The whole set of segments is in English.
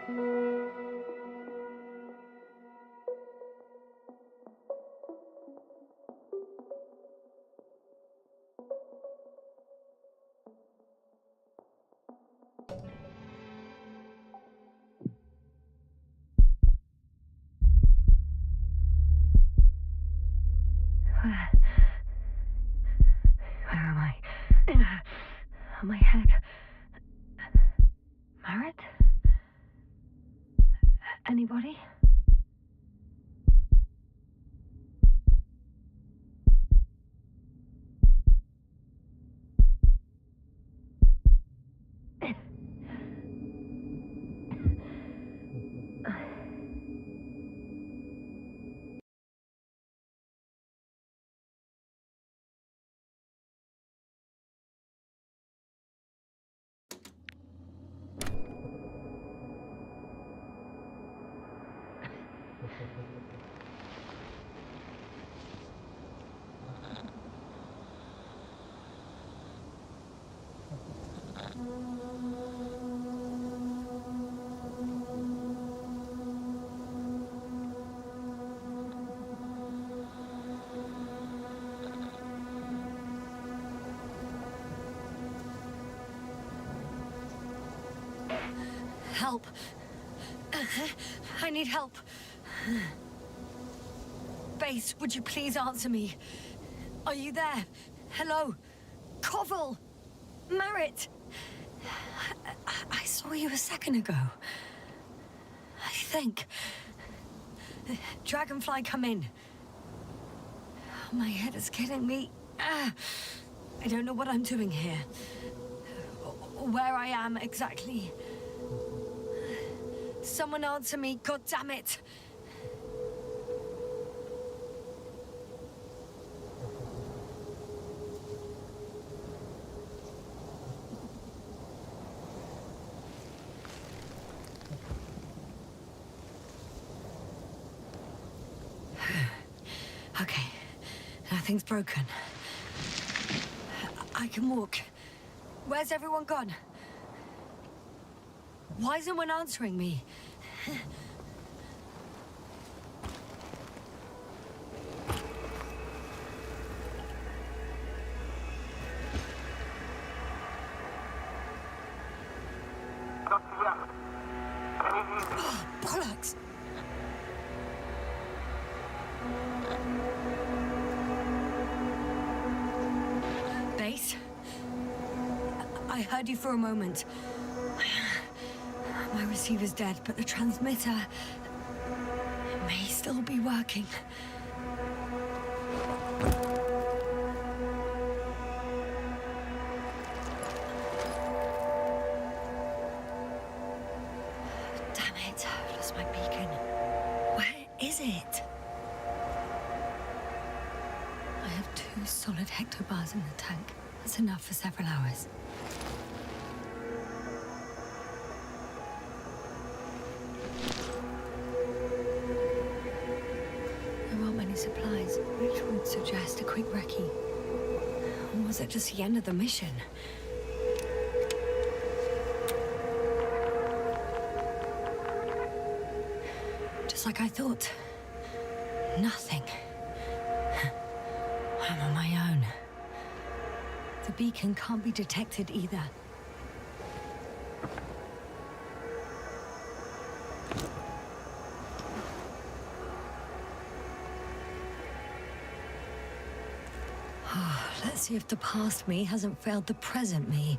Where am I? My head. Merit? Anybody? Help. I need help. Base, would you please answer me? Are you there? Hello? Koval? Merit? I saw you a second ago. I think. Dragonfly, come in. My head is killing me. I don't know what I'm doing here. Where I am exactly. Someone answer me, God damn it! Okay, nothing's broken. I can walk. Where's everyone gone? Why isn't one answering me? Oh, bollocks! Base? I heard you for a moment. My receiver's dead, but the transmitter may still be working. Damn it, I've lost my beacon. Where is it? I have 2 solid hectobars in the tank. That's enough for several hours. Supplies, which would suggest a quick recce. Or was it just the end of the mission? Just like I thought. Nothing. I'm on my own. The beacon can't be detected either. Let's see if the past me hasn't failed the present me.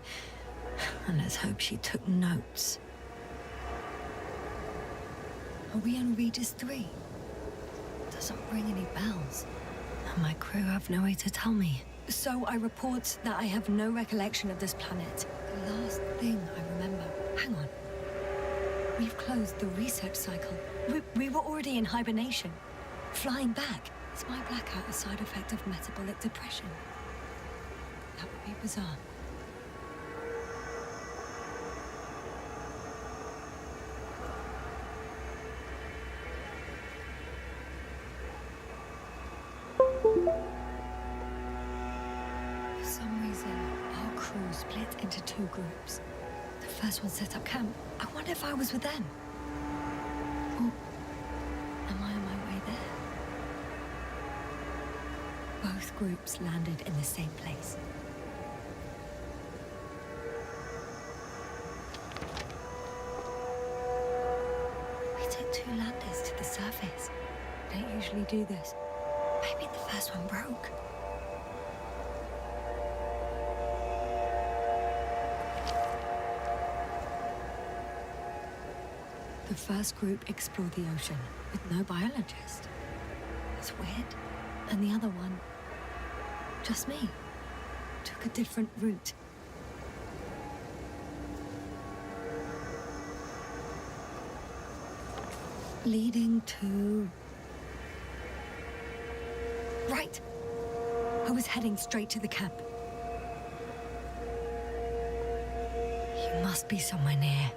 And let's hope she took notes. Are we on Regis III? Doesn't ring any bells. And my crew have no way to tell me. So I report that I have no recollection of this planet. The last thing I remember... Hang on. We've closed the research cycle. We were already in hibernation. Flying back. Is my blackout a side effect of metabolic depression? That would be bizarre. For some reason, our crew split into 2 groups. The first one set up camp. I wonder if I was with them. Or am I on my way there? Both groups landed in the same place. We took 2 landers to the surface. We don't usually do this. Maybe the first one broke. The first group explored the ocean with no biologist. That's weird. And the other one, just me, took a different route. Leading to... Right! I was heading straight to the camp. You must be somewhere near.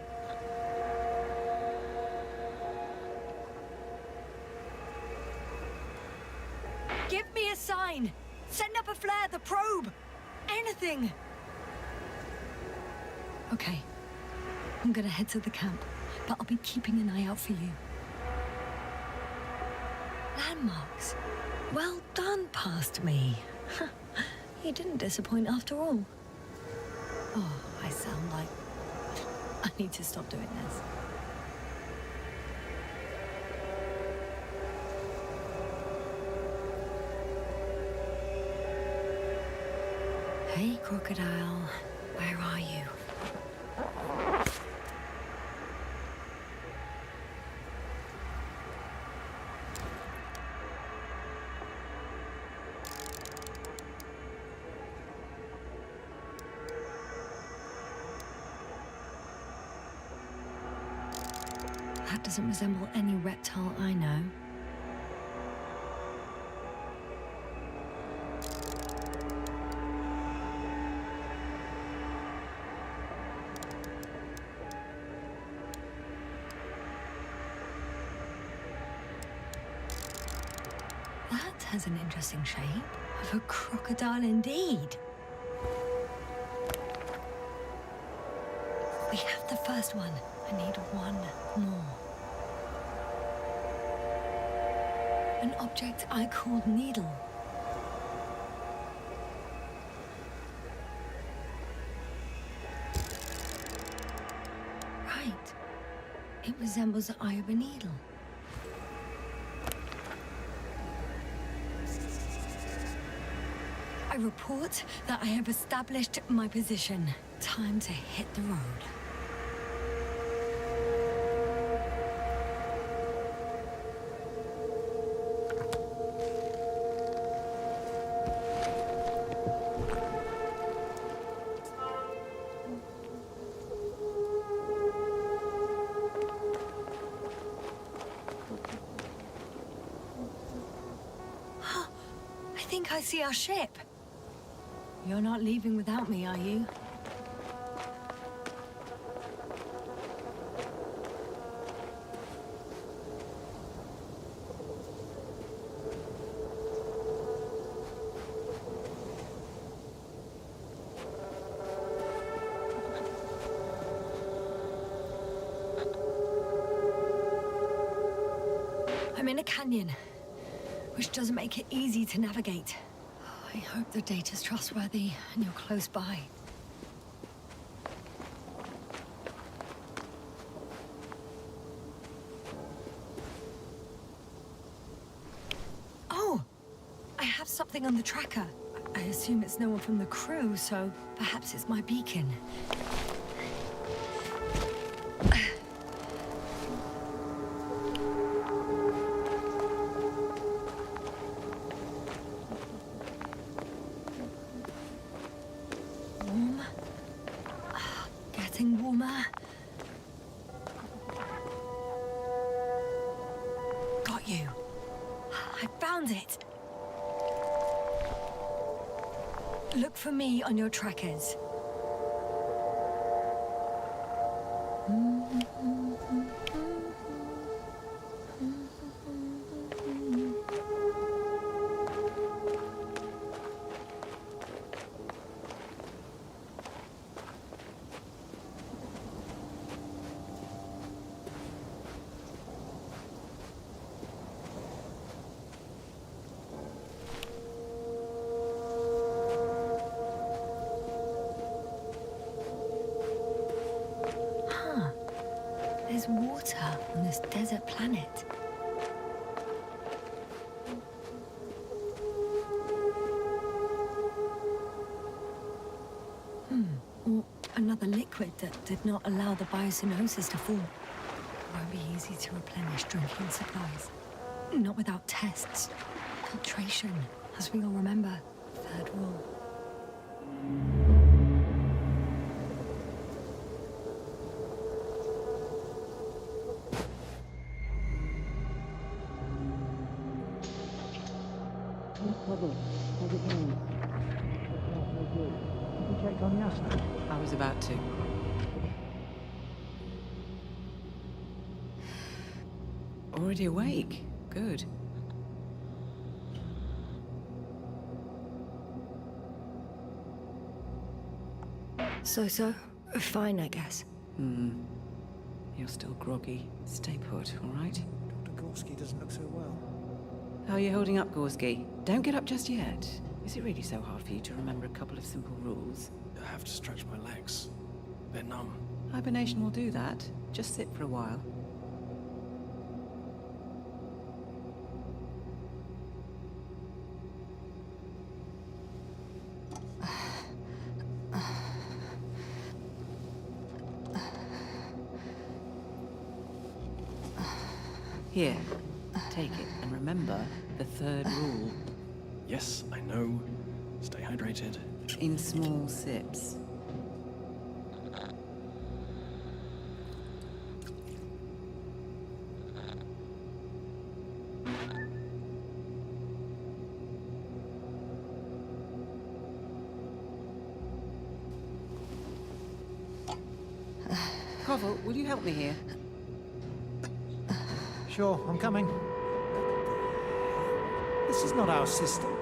Give me a sign! Send up a flare, the probe! Anything! Okay. I'm gonna head to the camp, but I'll be keeping an eye out for you. Landmarks. Well done, past me. You didn't disappoint after all. Oh, I sound like... I need to stop doing this. Hey, crocodile. Where are you? That doesn't resemble any reptile I know. That has an interesting shape. Of a crocodile indeed. We have the first one. I need one more. An object I called needle. Right. It resembles the eye of a needle. I report that I have established my position. Time to hit the road. I think I see our ship. You're not leaving without me, are you? I'm in a canyon, which doesn't make it easy to navigate. I hope the data's trustworthy and you're close by. Oh! I have something on the tracker. I assume it's no one from the crew, so perhaps it's my beacon. Warmer. Got you. I found it. Look for me on your trackers. There's water on this desert planet. Or another liquid that did not allow the biocenosis to form. Won't be easy to replenish drinking supplies. Not without tests. Filtration, as we all remember. Third rule. How's it going? Have you checked on Yasna? I was about to. Already awake? Good. So, fine, I guess. You're still groggy. Stay put, all right? Dr. Gorski doesn't look so well. How are you holding up, Gorski? Don't get up just yet. Is it really so hard for you to remember a couple of simple rules? I have to stretch my legs. They're numb. Hibernation will do that. Just sit for a while. Here, take it, and remember the third rule. Yes, I know. Stay hydrated. In small sips. Koval, will you help me here? Sure, I'm coming. This is not our system.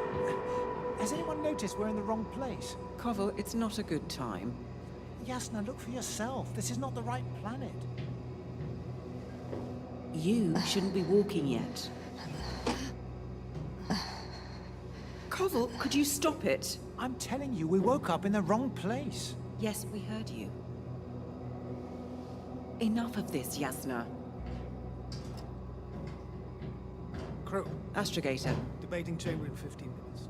Has anyone noticed we're in the wrong place? Koval, it's not a good time. Yasna, look for yourself. This is not the right planet. You shouldn't be walking yet. Koval, could you stop it? I'm telling you, we woke up in the wrong place. Yes, we heard you. Enough of this, Yasna. Crew, Astrogator. debating chamber in 15 minutes.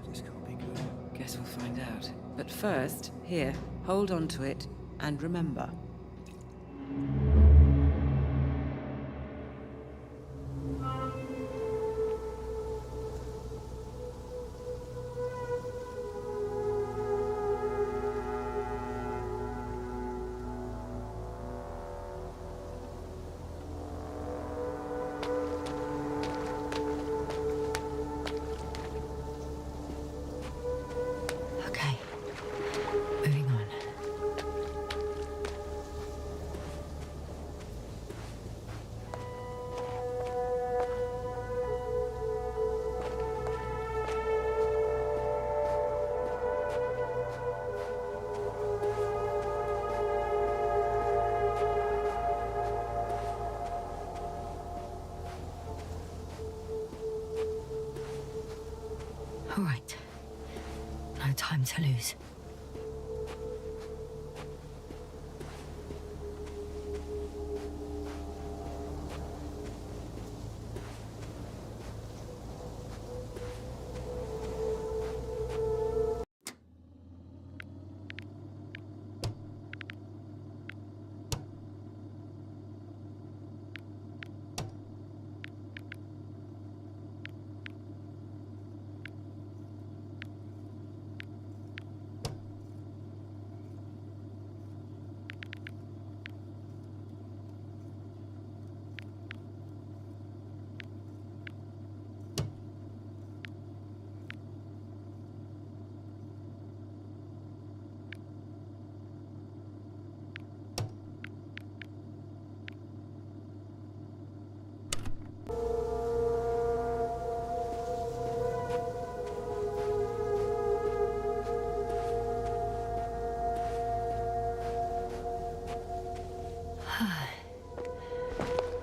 This can't be good. Guess we'll find out. But first, here, hold on to it, and remember. Okay. Moving on. All right. No time to lose.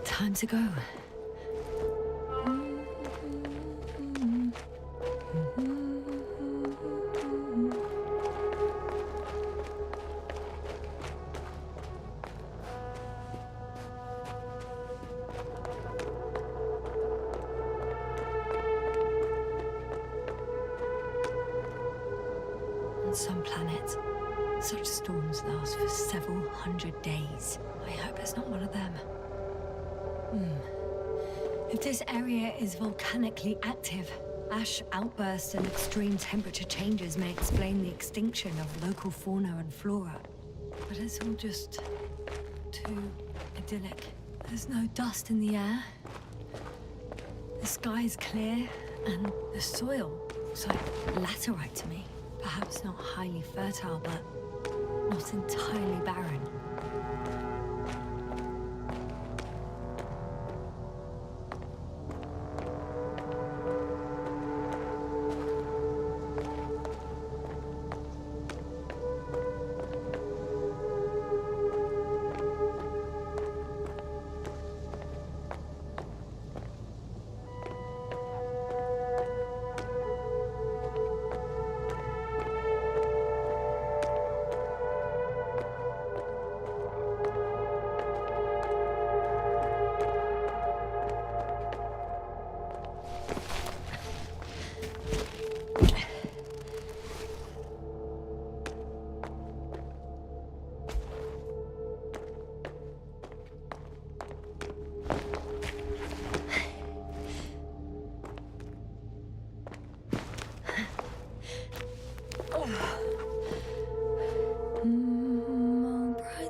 Time to go. some planets, such storms last for several hundred days. I hope it's not one of them. If this area is volcanically active, ash outbursts and extreme temperature changes may explain the extinction of local fauna and flora. But it's all just too idyllic. There's no dust in the air. The sky is clear, and the soil looks like laterite to me. Perhaps not highly fertile, but not entirely barren.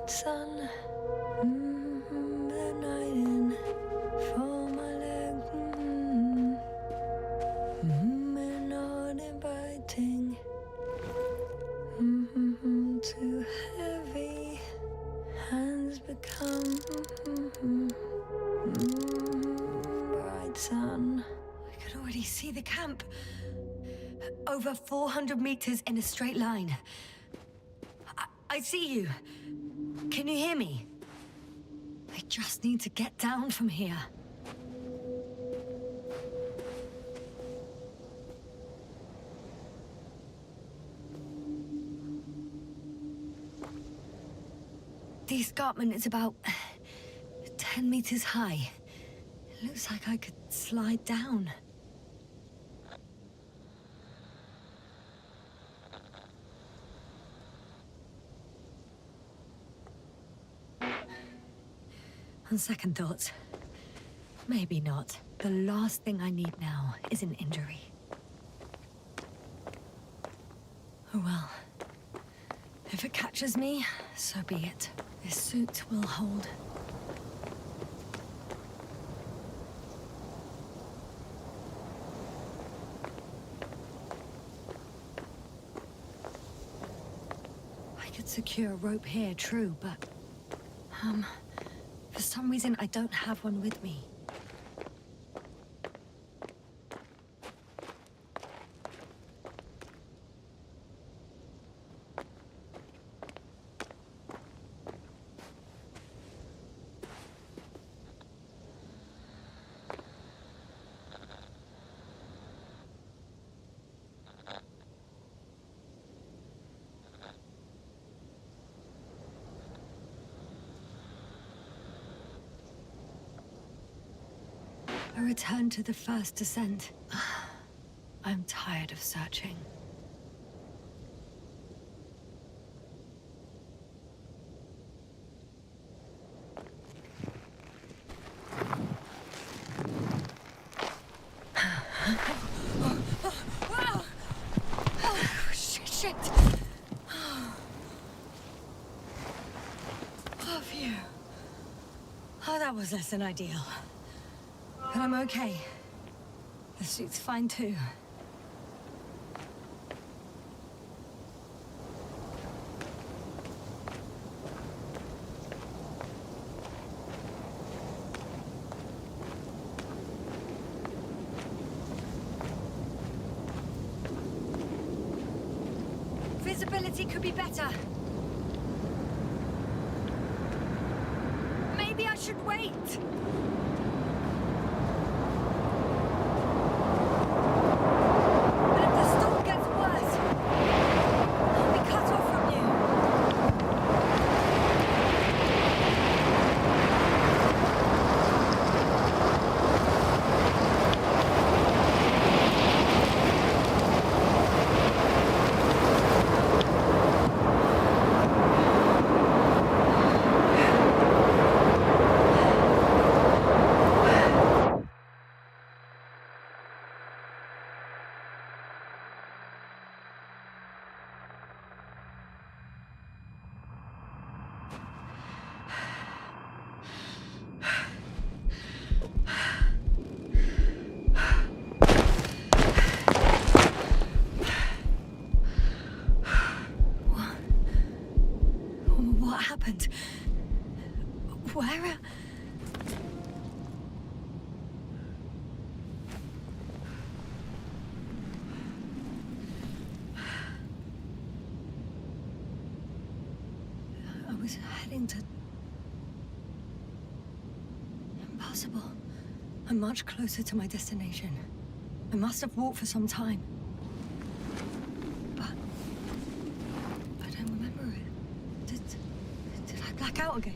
Sun, the night in for my leg, not inviting, too heavy, hands become bright sun. I could already see the camp. Over 400 meters in a straight line. I see you. Can you hear me? I just need to get down from here. The escarpment is about 10 meters high. It looks like I could slide down. On second thoughts, maybe not. The last thing I need now is an injury. Oh well. If it catches me, so be it. This suit will hold. I could secure a rope here, true, but... for some reason, I don't have one with me. I return to the first descent. I'm tired of searching. Shit! Oh, phew. Oh, that was less than ideal. But I'm okay. The suit's fine too. Visibility could be better. Maybe I should wait. Where? I was heading to... Impossible. I'm much closer to my destination. I must have walked for some time. But... I don't remember it. Did I black out again?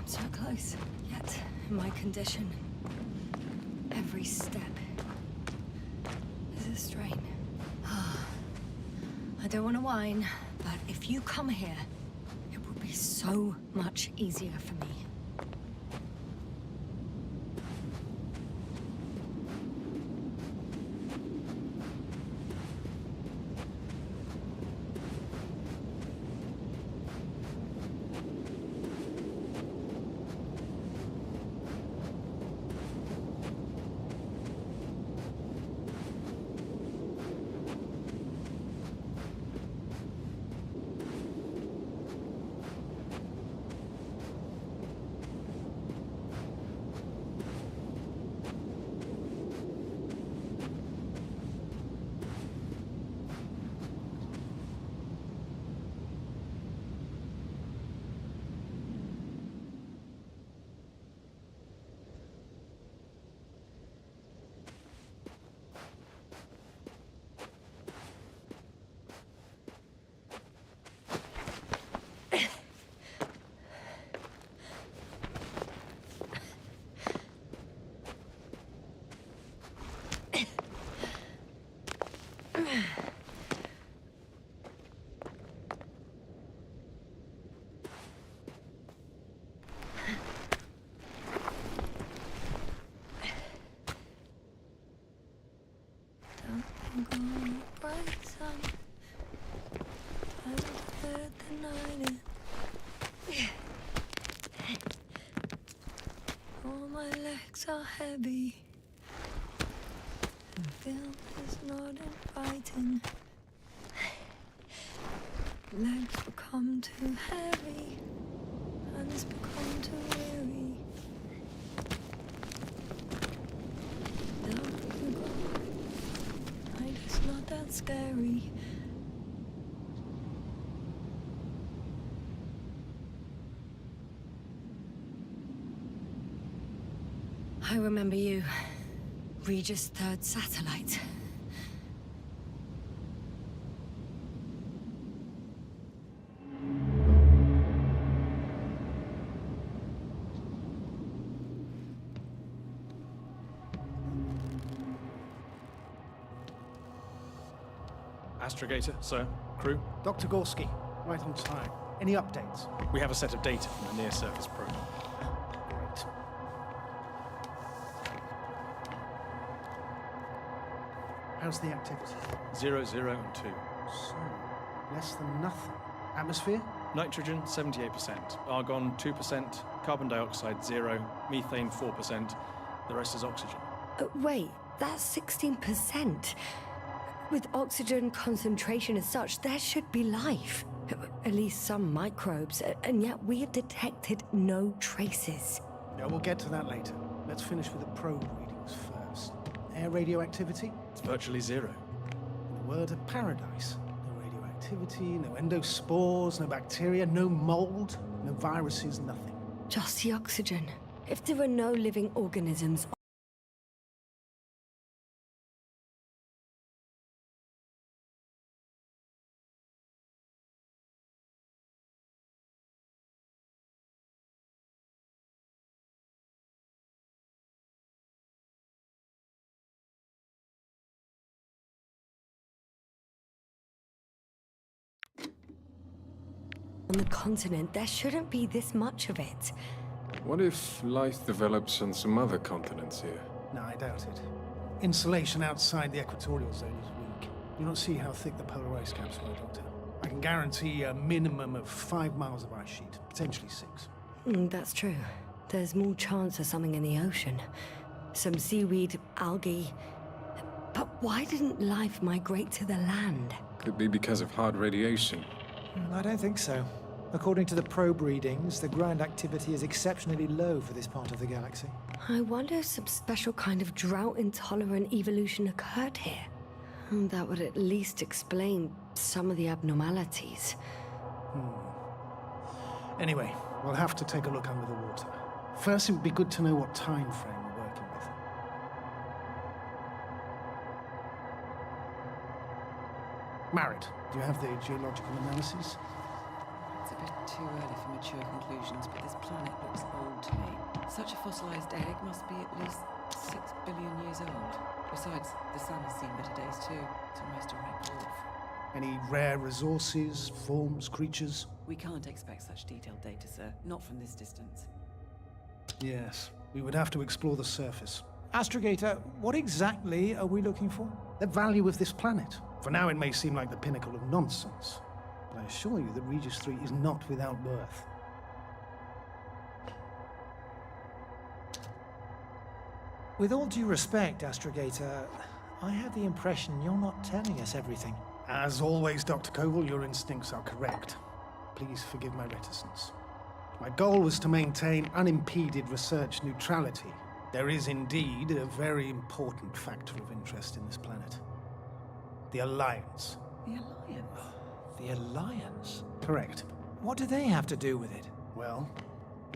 So close, yet in my condition, every step is a strain. I don't want to whine, but if you come here, it will be so much easier for me. All my legs are heavy. The film is not inviting. Legs become too heavy. Hands become too weary. Don't go. Night is not that scary. I remember you. Regis III satellite. Astrogator, sir. Crew? Dr. Gorski, right on time. Any updates? We have a set of data from the near-surface probe. Great. How's the activity? 0, 0, and 2. So, less than nothing. Atmosphere? Nitrogen, 78%. Argon, 2%. Carbon dioxide, 0. Methane, 4%. The rest is oxygen. Wait, that's 16%. With oxygen concentration as such, there should be life. At least some microbes, and yet we have detected no traces. Yeah, we'll get to that later. Let's finish with the probe readings first. Air radioactivity? It's virtually 0. In a word, a paradise. No radioactivity, no endospores, no bacteria, no mold, no viruses, nothing. Just the oxygen. If there were no living organisms On the continent, there shouldn't be this much of it. What if life develops on some other continents here? No, I doubt it. Insulation outside the equatorial zone is weak. You don't see how thick the polar ice caps were, Doctor. I can guarantee a minimum of 5 miles of ice sheet, potentially 6. That's true. There's more chance of something in the ocean. Some seaweed, algae. But why didn't life migrate to the land? Could be because of hard radiation. I don't think so. According to the probe readings, the ground activity is exceptionally low for this part of the galaxy. I wonder if some special kind of drought-intolerant evolution occurred here. That would at least explain some of the abnormalities. Anyway, we'll have to take a look under the water. First, it would be good to know what time frame we're working with. Married, do you have the geological analysis? It's a bit too early for mature conclusions, but this planet looks old to me. Such a fossilized egg must be at least 6 billion years old. Besides, the sun has seen better days too. It's almost a red dwarf. Any rare resources, forms, creatures? We can't expect such detailed data, sir. Not from this distance. Yes, we would have to explore the surface. Astrogator, what exactly are we looking for? The value of this planet. For now, it may seem like the pinnacle of nonsense, but I assure you that Regis III is not without worth. With all due respect, Astrogator, I have the impression you're not telling us everything. As always, Dr. Koval, your instincts are correct. Please forgive my reticence. My goal was to maintain unimpeded research neutrality. There is indeed a very important factor of interest in this planet. The Alliance. The Alliance? The Alliance? Correct. What do they have to do with it? Well,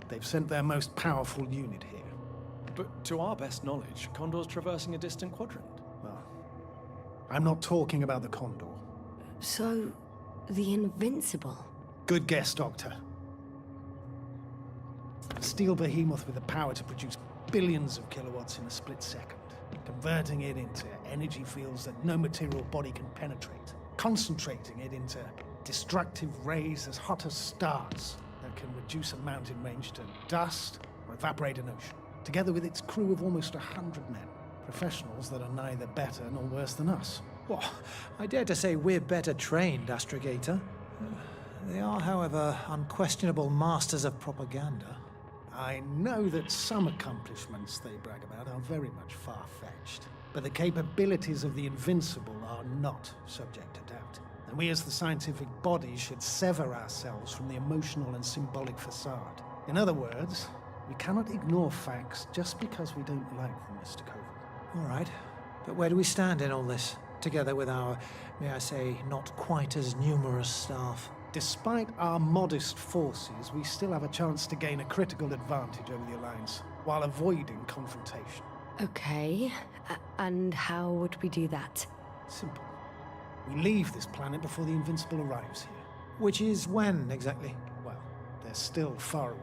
they've sent their most powerful unit here. But to our best knowledge, Condor's traversing a distant quadrant. Well, I'm not talking about the Condor. So, the Invincible? Good guess, Doctor. A steel behemoth with the power to produce billions of kilowatts in a split second, converting it into energy fields that no material body can penetrate, concentrating it into destructive rays as hot as stars that can reduce a mountain range to dust or evaporate an ocean, together with its crew of almost 100 men, professionals that are neither better nor worse than us. Well, I dare to say we're better trained, Astrogator. They are, however, unquestionable masters of propaganda. I know that some accomplishments they brag about are very much far-fetched, but the capabilities of the Invincible are not subject to doubt. And we as the scientific body should sever ourselves from the emotional and symbolic facade. In other words, we cannot ignore facts just because we don't like them, Mr. Koval. All right, but where do we stand in all this, together with our, may I say, not quite as numerous staff? Despite our modest forces, we still have a chance to gain a critical advantage over the Alliance, while avoiding confrontation. Okay, and how would we do that? Simple. We leave this planet before the Invincible arrives here. Which is when, exactly? Well, they're still far away.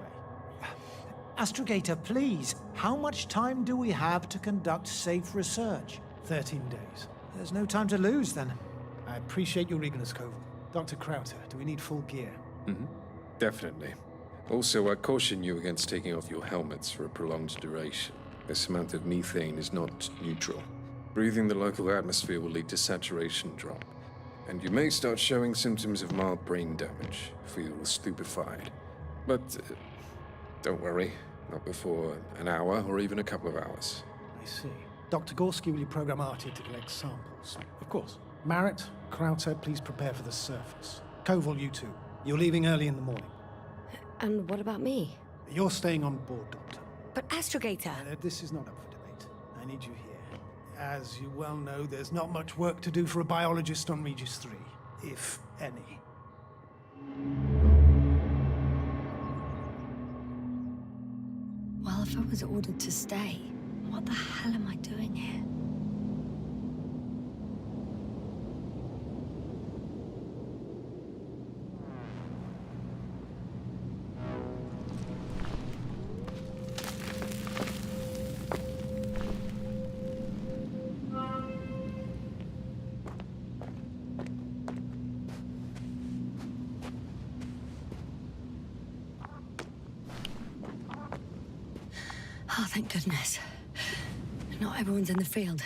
Astrogator, please, how much time do we have to conduct safe research? 13 days. There's no time to lose, then. I appreciate your eagerness, Koval. Dr. Crowther, do we need full gear? Definitely. Also, I caution you against taking off your helmets for a prolonged duration. This amount of methane is not neutral. Breathing the local atmosphere will lead to saturation drop, and you may start showing symptoms of mild brain damage, feel stupefied. But don't worry, not before an hour or even a couple of hours. I see. Dr. Gorski, will you program Artie to collect samples? Of course. Marrett, Crowther, please prepare for the surface. Koval, you too. You're leaving early in the morning. And what about me? You're staying on board, Doctor. But Astrogator! This is not up for debate. I need you here. As you well know, there's not much work to do for a biologist on Regis III, if any. Well, if I was ordered to stay, what the hell am I doing here? thank goodness. Not everyone's in the field.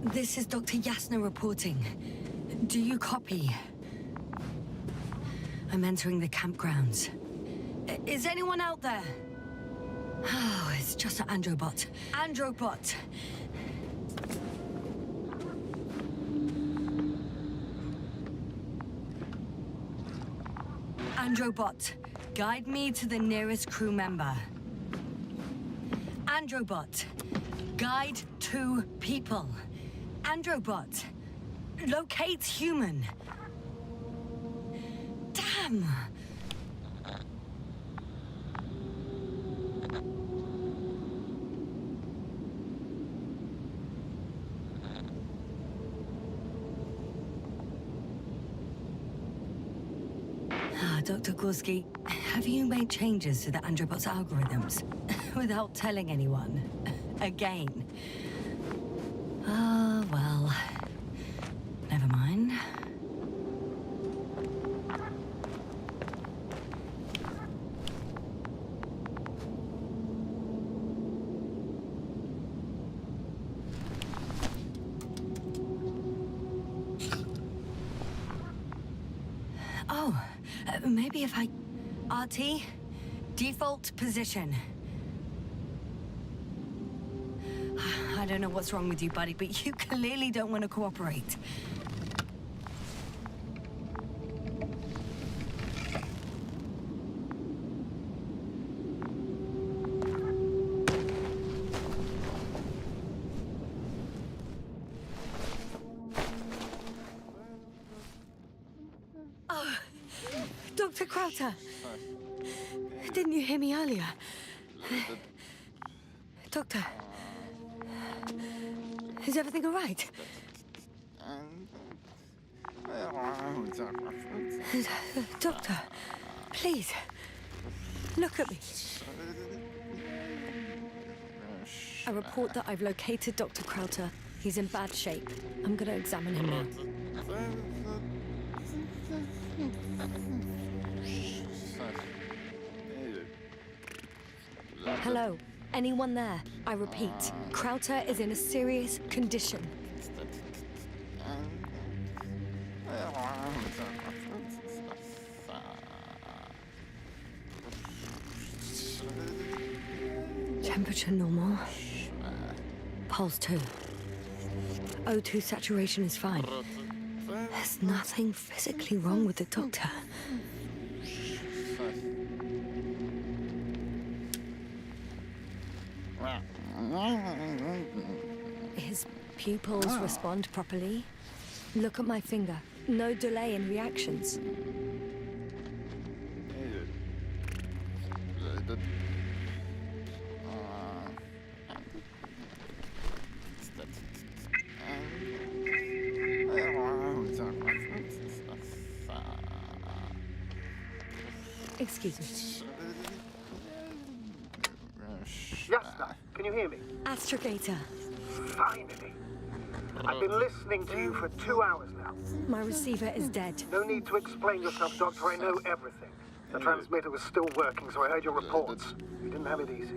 This is Dr. Yasna reporting. Do you copy? I'm entering the campgrounds. Is anyone out there? Oh, it's just an Androbot. Androbot! Androbot, guide me to the nearest crew member. Androbot, guide 2 people. Androbot, locate human. Damn! Dr. Gorski, have you made changes to the Androbot's algorithms without telling anyone? Again? Well, never mind. Oh, maybe if I... RT, default position. I don't know what's wrong with you, buddy, but you clearly don't want to cooperate. Oh, Dr. Crowther. Didn't you hear me earlier? Doctor. Is everything all right? Doctor, please, look at me. I report that I've located Dr. Crowther. He's in bad shape. I'm gonna examine him now. Hello? Anyone there? I repeat, Crowther is in a serious condition. Temperature normal. Pulse 2. O2 saturation is fine. There's nothing physically wrong with the doctor. His pupils respond properly. Look at my finger. No delay in reactions. Excuse me. Yasna, can you hear me? Astrogator. Finally. I've been listening to you for 2 hours now. My receiver is dead. No need to explain yourself, Doctor. I know everything. The transmitter was still working, so I heard your reports. You didn't have it easy.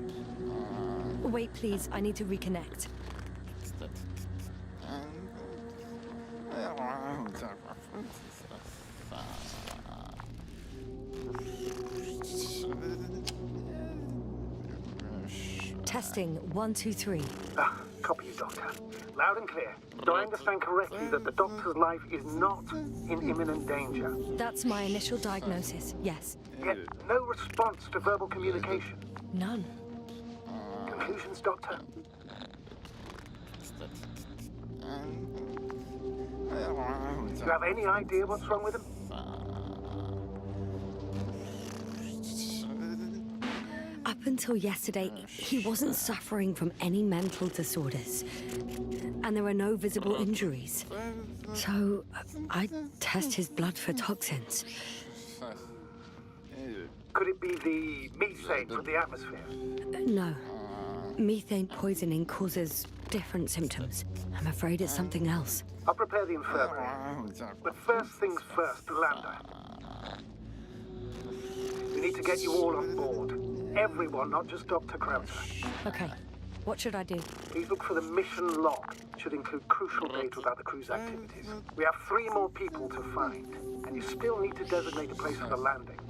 Wait, please. I need to reconnect. Testing 1, 2, 3. Copy you, Doctor. Loud and clear. Do I understand correctly that the Doctor's life is not in imminent danger? That's my initial diagnosis, yes. Yet no response to verbal communication. None. Conclusions, Doctor? Do you have any idea what's wrong with him? Up until yesterday, he wasn't suffering from any mental disorders. And there were no visible injuries. So, I test his blood for toxins. Could it be the methane from the atmosphere? No. Methane poisoning causes different symptoms. I'm afraid it's something else. I'll prepare the infirmary. But first things first, the lander. We need to get you all on board. Everyone, not just Dr. Krauser. Okay. What should I do? Please look for the mission log. It should include crucial data about the crew's activities. We have 3 more people to find, and you still need to designate a place for the landing.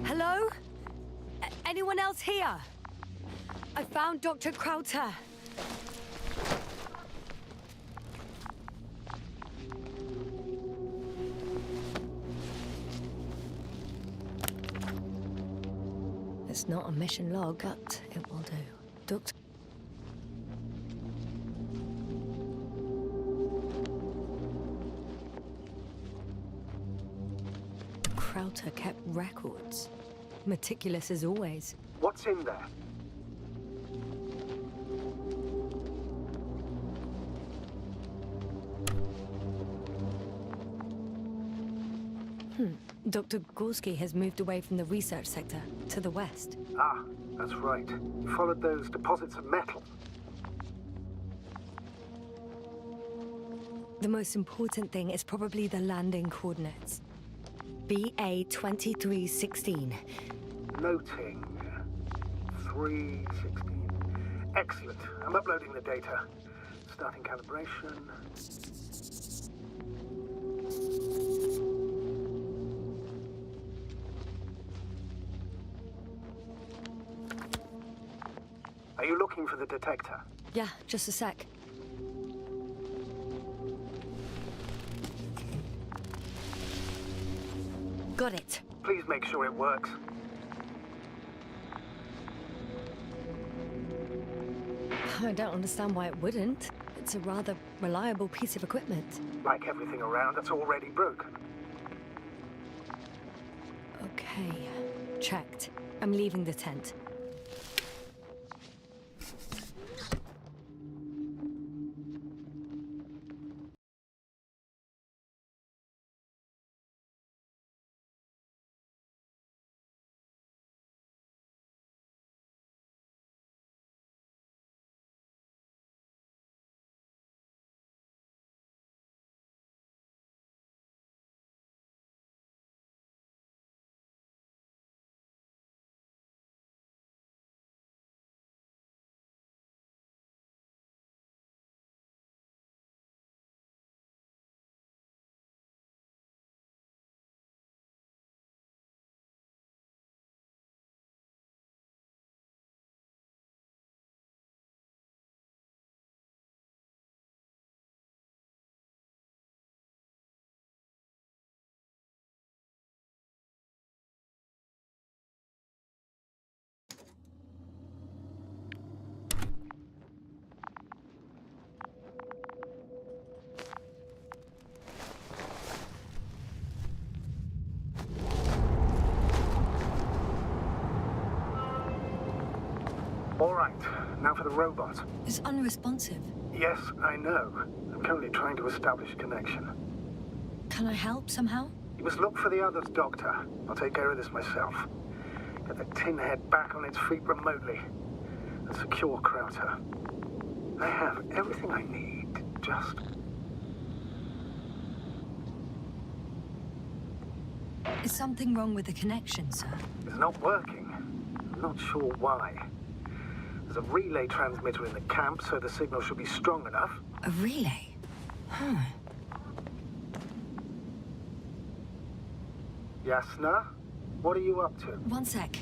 Hello? Anyone else here? I found Dr. Krauser. It's not a mission log, but it will do. Dr. Krauser kept records. Meticulous as always. What's in there? Dr. Gorski has moved away from the research sector to the west. Ah, that's right. You followed those deposits of metal. The most important thing is probably the landing coordinates. BA 2316. Noting. 316. Excellent. I'm uploading the data. Starting calibration. Are you looking for the detector? Yeah, just a sec. Got it. Please make sure it works. I don't understand why it wouldn't. It's a rather reliable piece of equipment. Like everything around that's already broken. Okay, checked. I'm leaving the tent. All right, now for the robot. It's unresponsive. Yes, I know. I'm currently trying to establish a connection. Can I help somehow? You must look for the others, Doctor. I'll take care of this myself. Get the tin head back on its feet remotely. And secure Krauser. I have everything I need. Just... Is something wrong with the connection, sir? It's not working. I'm not sure why. There's a relay transmitter in the camp, so the signal should be strong enough. A relay? Yasna? What are you up to? One sec.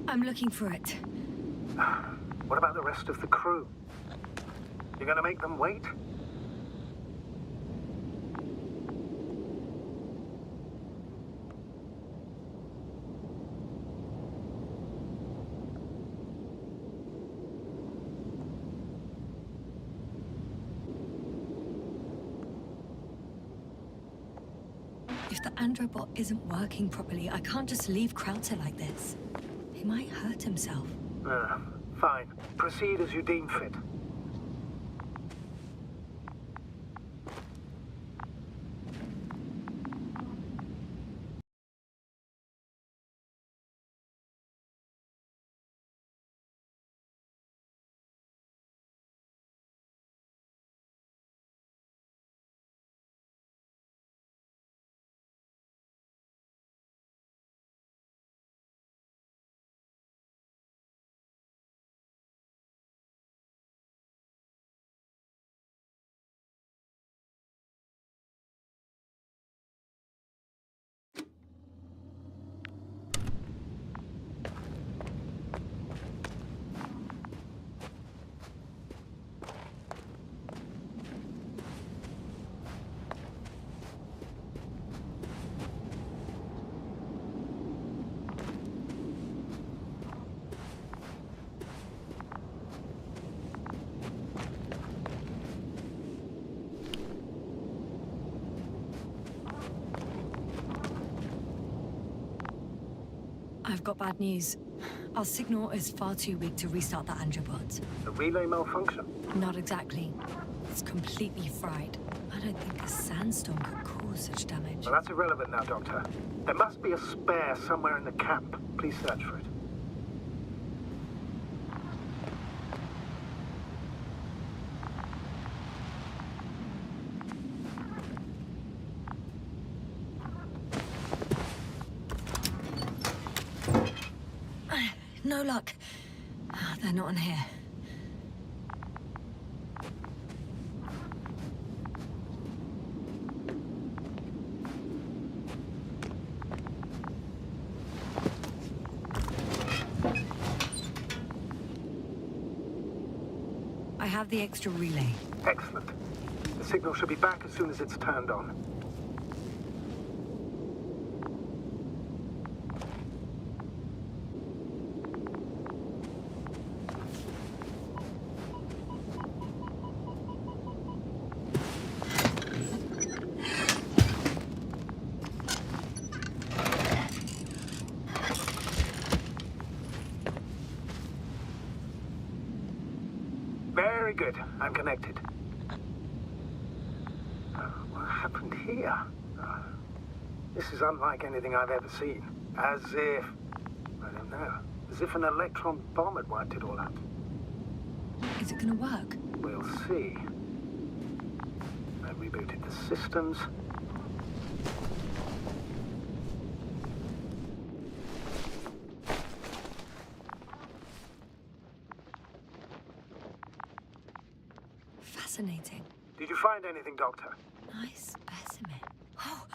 I'm looking for it. What about the rest of the crew? You're gonna make them wait? If the androbot isn't working properly, I can't just leave Krauser like this. He might hurt himself. Fine. Proceed as you deem fit. I've got bad news. Our signal is far too weak to restart the angiobot. The relay malfunction? Not exactly. It's completely fried. I don't think a sandstorm could cause such damage. Well, that's irrelevant now, Doctor. There must be a spare somewhere in the camp. Please search for it. No luck. They're not in here. I have the extra relay. Excellent. The signal should be back as soon as it's turned on. Very good. I'm connected. What happened here? This is unlike anything I've ever seen. As if... I don't know. As if an electron bomb had wiped it all out. Is it gonna work? We'll see. I rebooted the systems. Fascinating. Did you find anything, Doctor? Nice specimen. Oh,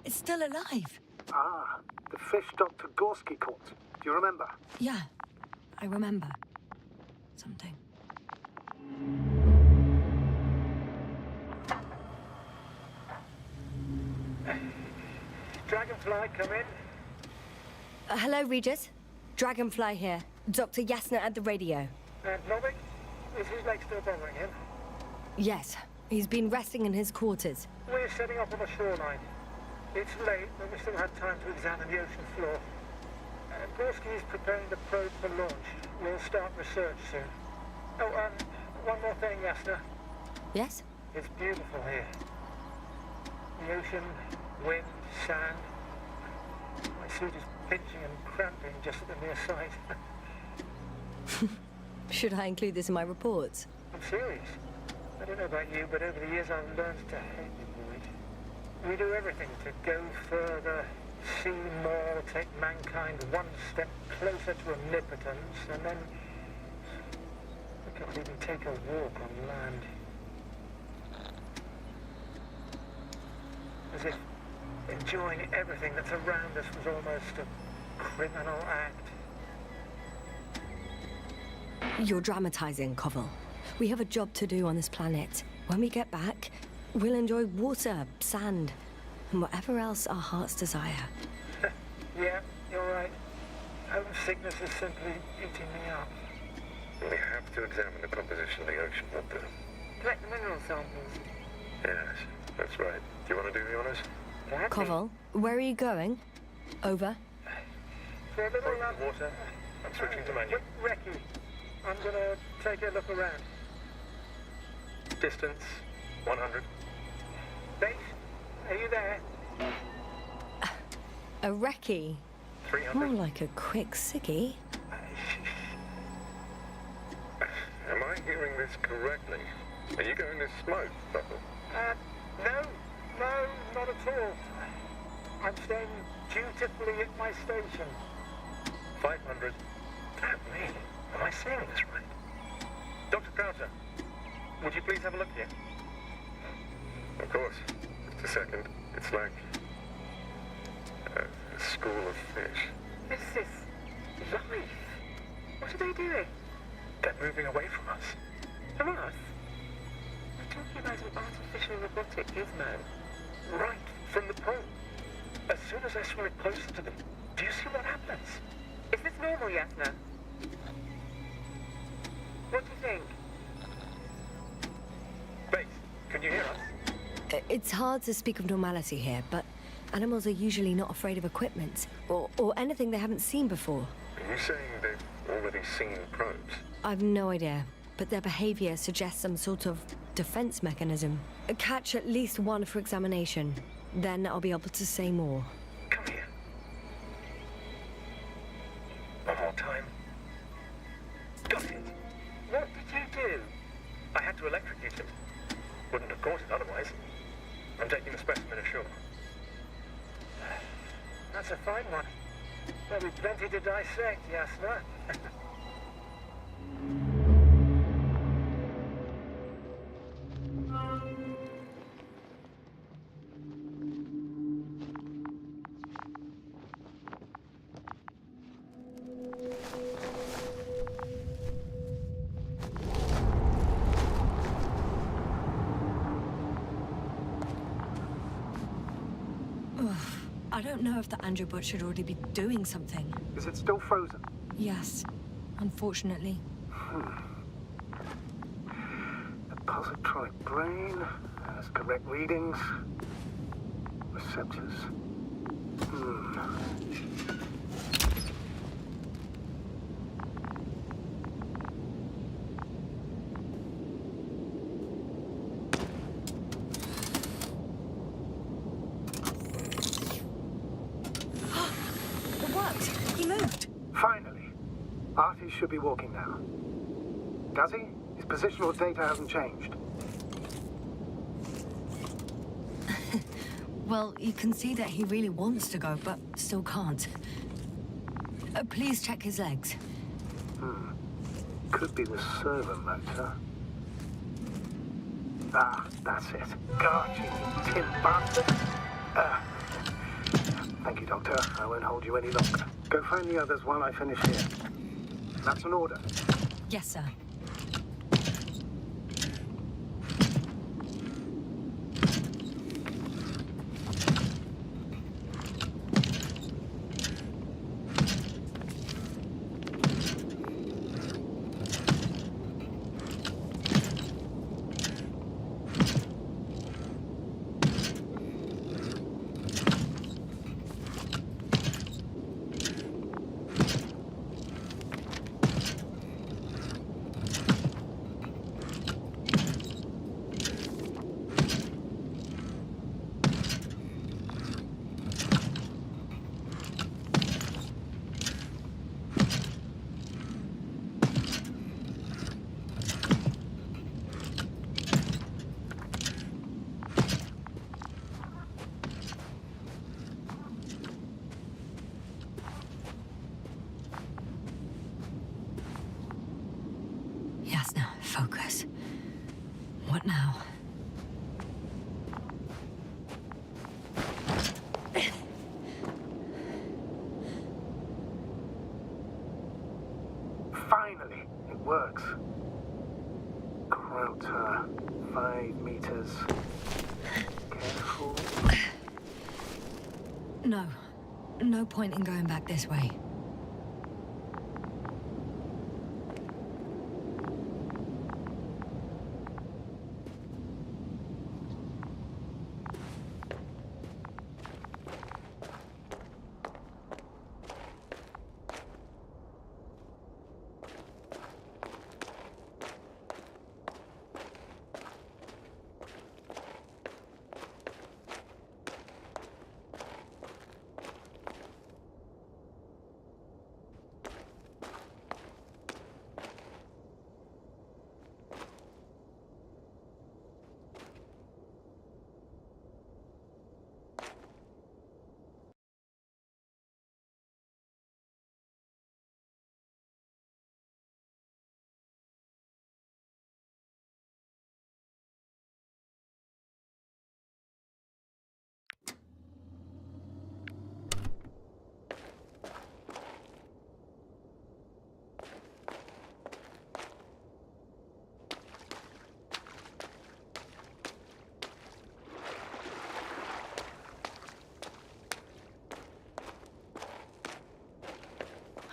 it's still alive. Ah, the fish Dr. Gorski caught. Do you remember? Yeah, I remember. Something. Dragonfly, come in. Hello, Regis. Dragonfly here. Dr. Yasna at the radio. And Novik? Is his leg still bothering him? Yes, he's been resting in his quarters. We're setting up on the shoreline. It's late, but we still have time to examine the ocean floor. Gorski is preparing the probe for launch. We'll start research soon. Oh, one more thing, Yasna. Yes? It's beautiful here. The ocean, wind, sand. My suit is pinching and cramping just at the mere sight. Should I include this in my reports? I'm serious. I don't know about you, but over the years I've learned to hate the void. We do everything to go further, see more, take mankind one step closer to omnipotence, and then we can't even take a walk on land. As if enjoying everything that's around us was almost a criminal act. You're dramatizing, Koval. We have a job to do on this planet. When we get back, we'll enjoy water, sand, and whatever else our hearts desire. Yeah, you're right. Homesickness is simply eating me up. We have to examine the composition of the ocean, Doctor. Collect the mineral samples. Yes, that's right. Do you want to do the honors? Koval, where are you going? Over. For a little Water. I'm switching to manual. Recce. I'm gonna take a look around. Distance, 100. Base, are you there? A recce. 300. More like a quick ciggy. Am I hearing this correctly? Are you going to smoke, Buckle? No, not at all. I'm staying dutifully at my station. 500. Damn me. Am I saying this right? Dr. Krauser, would you please have a look here? Of course. Just a second. It's like a school of fish. This is life. What are they doing? They're moving away from us. From us? We're talking about an artificial robotic gizmo. Right from the pole. As soon as I swim it closer to them, do you see what happens? Is this normal, Yasna? What do you think? Base, can you hear us? It's hard to speak of normality here, but Animals are usually not afraid of equipment, or anything they haven't seen before. Are you saying they've already seen probes? I've no idea, but their behavior suggests some sort of defense mechanism. Catch at least one for examination, then I'll be able to say more. Come here. One more time. Got it. What did you do? I had to electrocute him. Wouldn't have caught it otherwise. I'm taking the specimen ashore. That's a fine one. There'll be plenty to dissect, Yasna. I don't know if the Androbot should already be doing something. Is it still frozen? Yes, unfortunately. The positronic brain has correct readings. Receptors. It worked! He moved! Finally. Artie should be walking now. Does he? His positional data hasn't changed. Well, you can see that he really wants to go, but still can't. Please check his legs. Could be the servo motor. Ah, that's it. God, you tin bastard. Thank you, Doctor. I won't hold you any longer. Go find the others while I finish here. That's an order. Yes, sir. Yasna, focus. What now? Finally, it works. Krauter, 5 meters. Careful. No point in going back this way.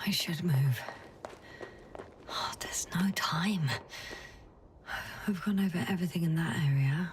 I should move. Oh, there's no time. I've gone over everything in that area.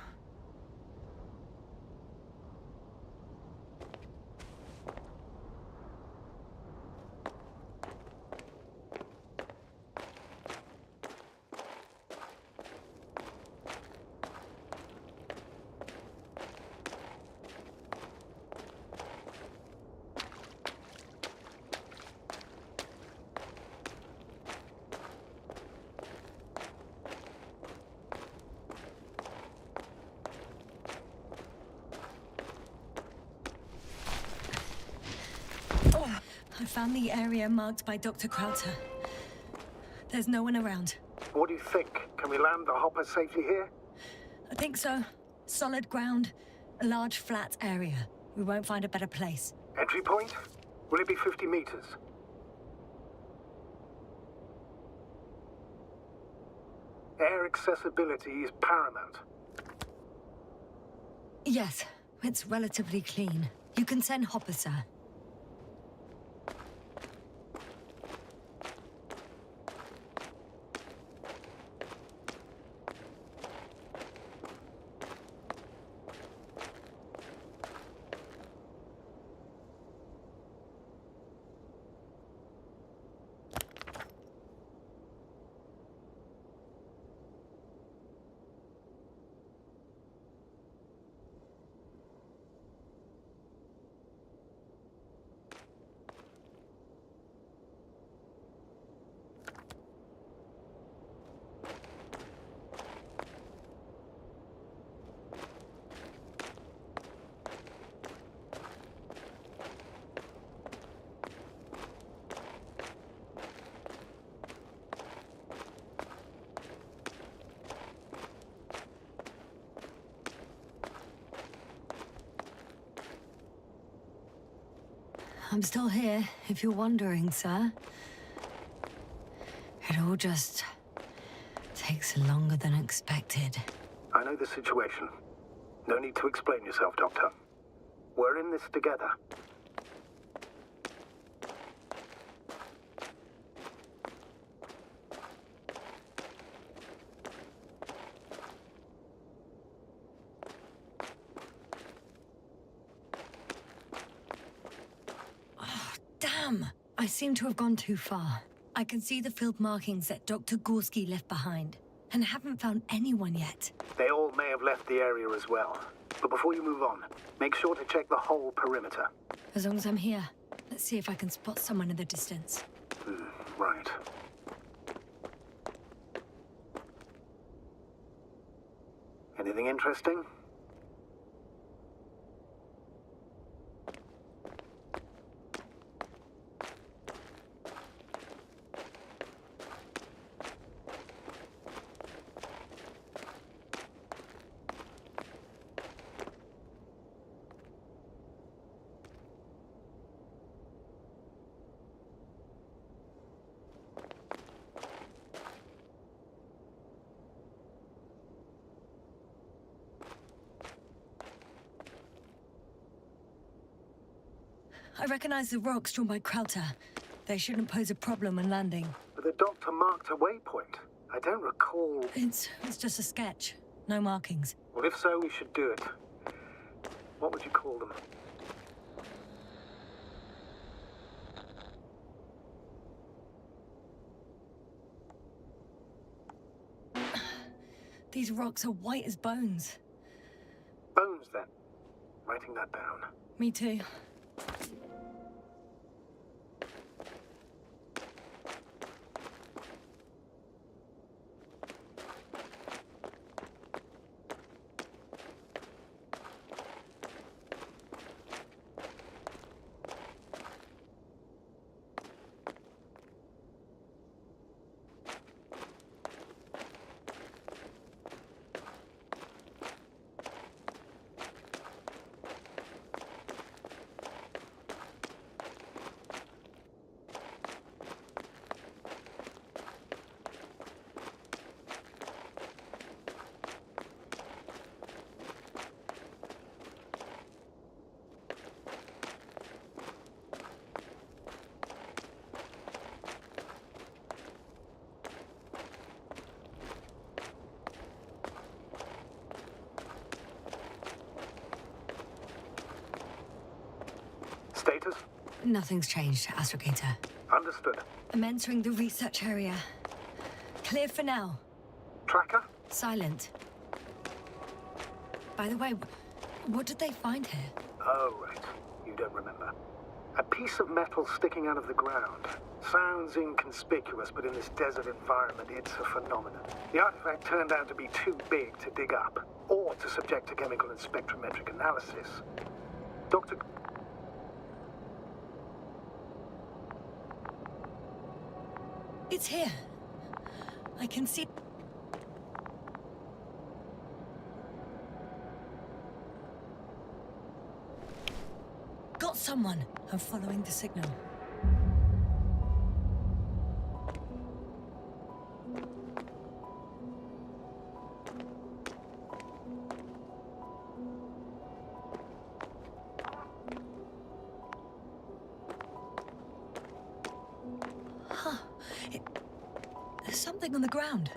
I found the area marked by Dr. Krauter. There's no one around. What do you think? Can we land the hopper safely here? I think so. Solid ground, a large flat area. We won't find a better place. Entry point? Will it be 50 meters? Air accessibility is paramount. Yes, it's relatively clean. You can send Hopper, sir. I'm still here, if you're wondering, sir. It all just takes longer than expected. I know the situation. No need to explain yourself, Doctor. We're in this together. I seem to have gone too far. I can see the field markings that Dr. Gorski left behind, and haven't found anyone yet. They all may have left the area as well. But before you move on, make sure to check the whole perimeter. As long as I'm here, let's see if I can spot someone in the distance. Right. Anything interesting? I recognize the rocks drawn by Krauter. They shouldn't pose a problem when landing. But the doctor marked a waypoint. I don't recall... It's just a sketch. No markings. Well, if so, we should do it. What would you call them? These rocks are white as bones. Bones, then. Writing that down. Me too. Status? Nothing's changed, Astrogator. Understood. I'm entering the research area. Clear for now. Tracker? Silent. By the way, what did they find here? Oh, right. You don't remember. A piece of metal sticking out of the ground. Sounds inconspicuous, but in this desert environment, it's a phenomenon. The artifact turned out to be too big to dig up, or to subject to chemical and spectrometric analysis. Dr. It's here. I can see... Got someone. I'm following the signal. There's something on the ground.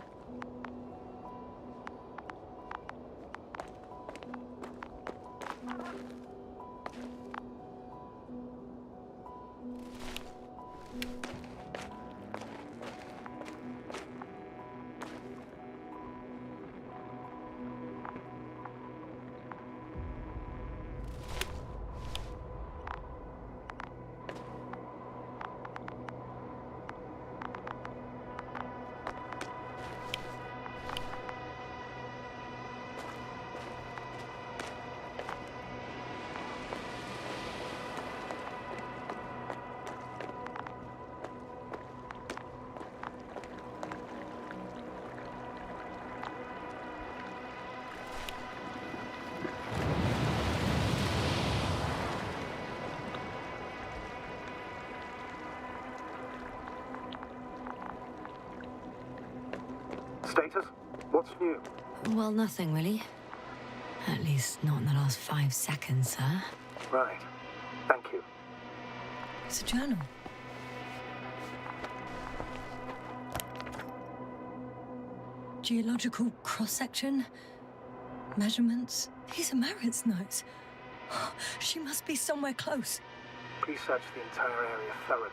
Status? What's new? Well, nothing really. At least not in the last 5 seconds, sir. Right. Thank you. It's a journal. Geological cross-section. Measurements. These are Marit's notes. She must be somewhere close. Please search the entire area thoroughly.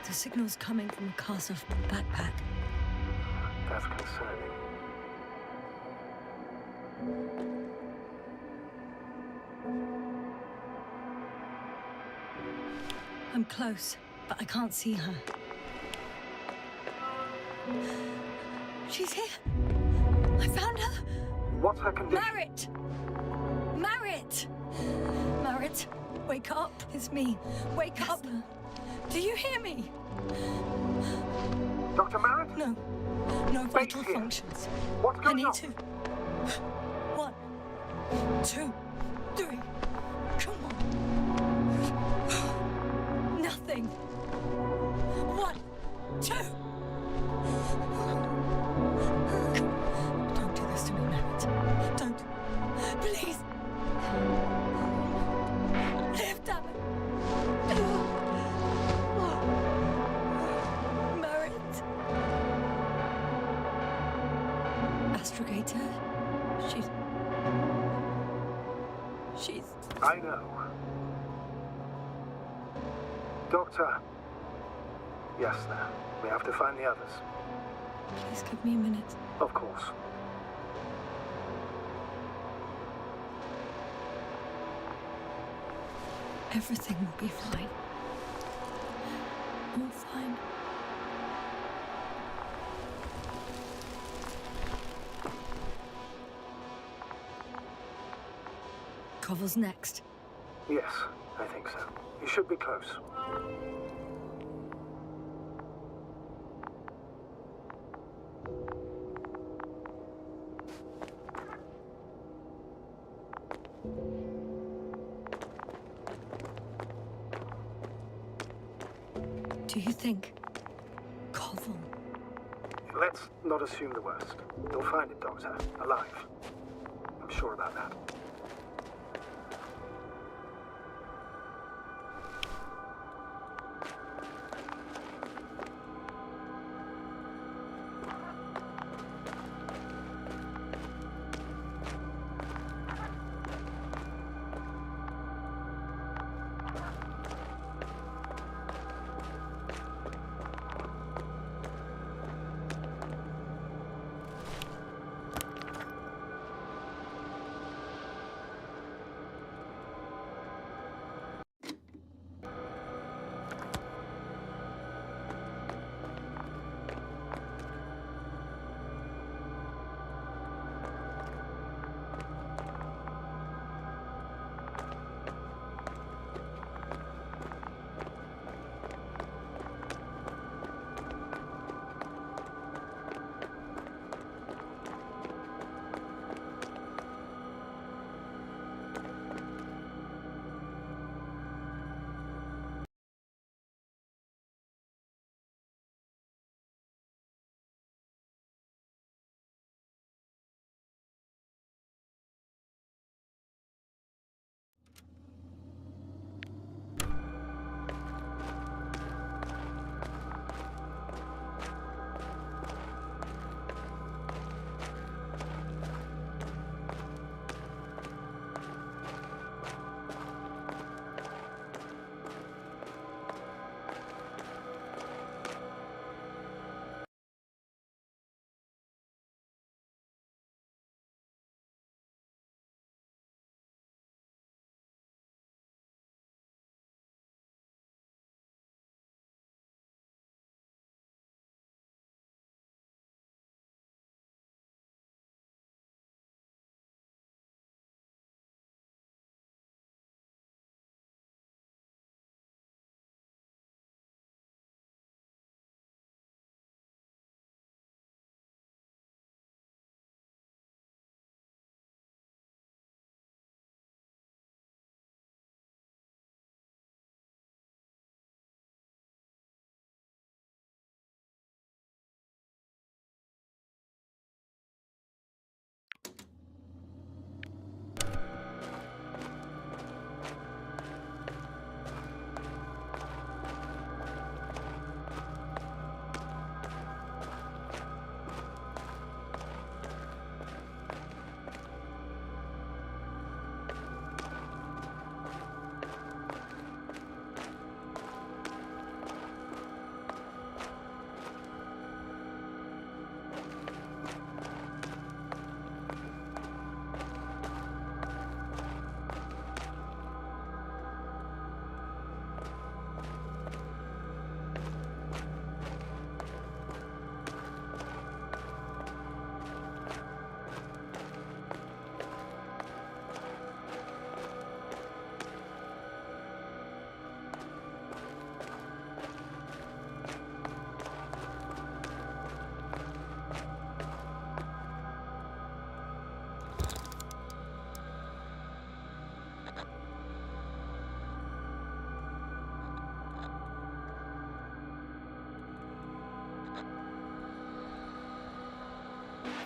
The signal's coming from a castle backpack. That's concerning. I'm close, but I can't see her. She's here. I found her. What's her condition? Marit! Marit! Marit, wake up. It's me. Wake up. Do you hear me? Dr. Marit? No. No vital here. functions. What's I going need on? to. 1, 2, 3. Come on. Nothing. 1, 2. Don't do this to me, Marit. Don't. Please. Live, damn it. Marit. Astrogator. She's... I know. Doctor. Yasna, we have to find the others. Please give me a minute. Of course. Everything will be fine. All fine. Koval's next. Yes, I think so. You should be close. Do you think Koval? Let's not assume the worst. You'll find it, Doctor, alive. I'm sure about that.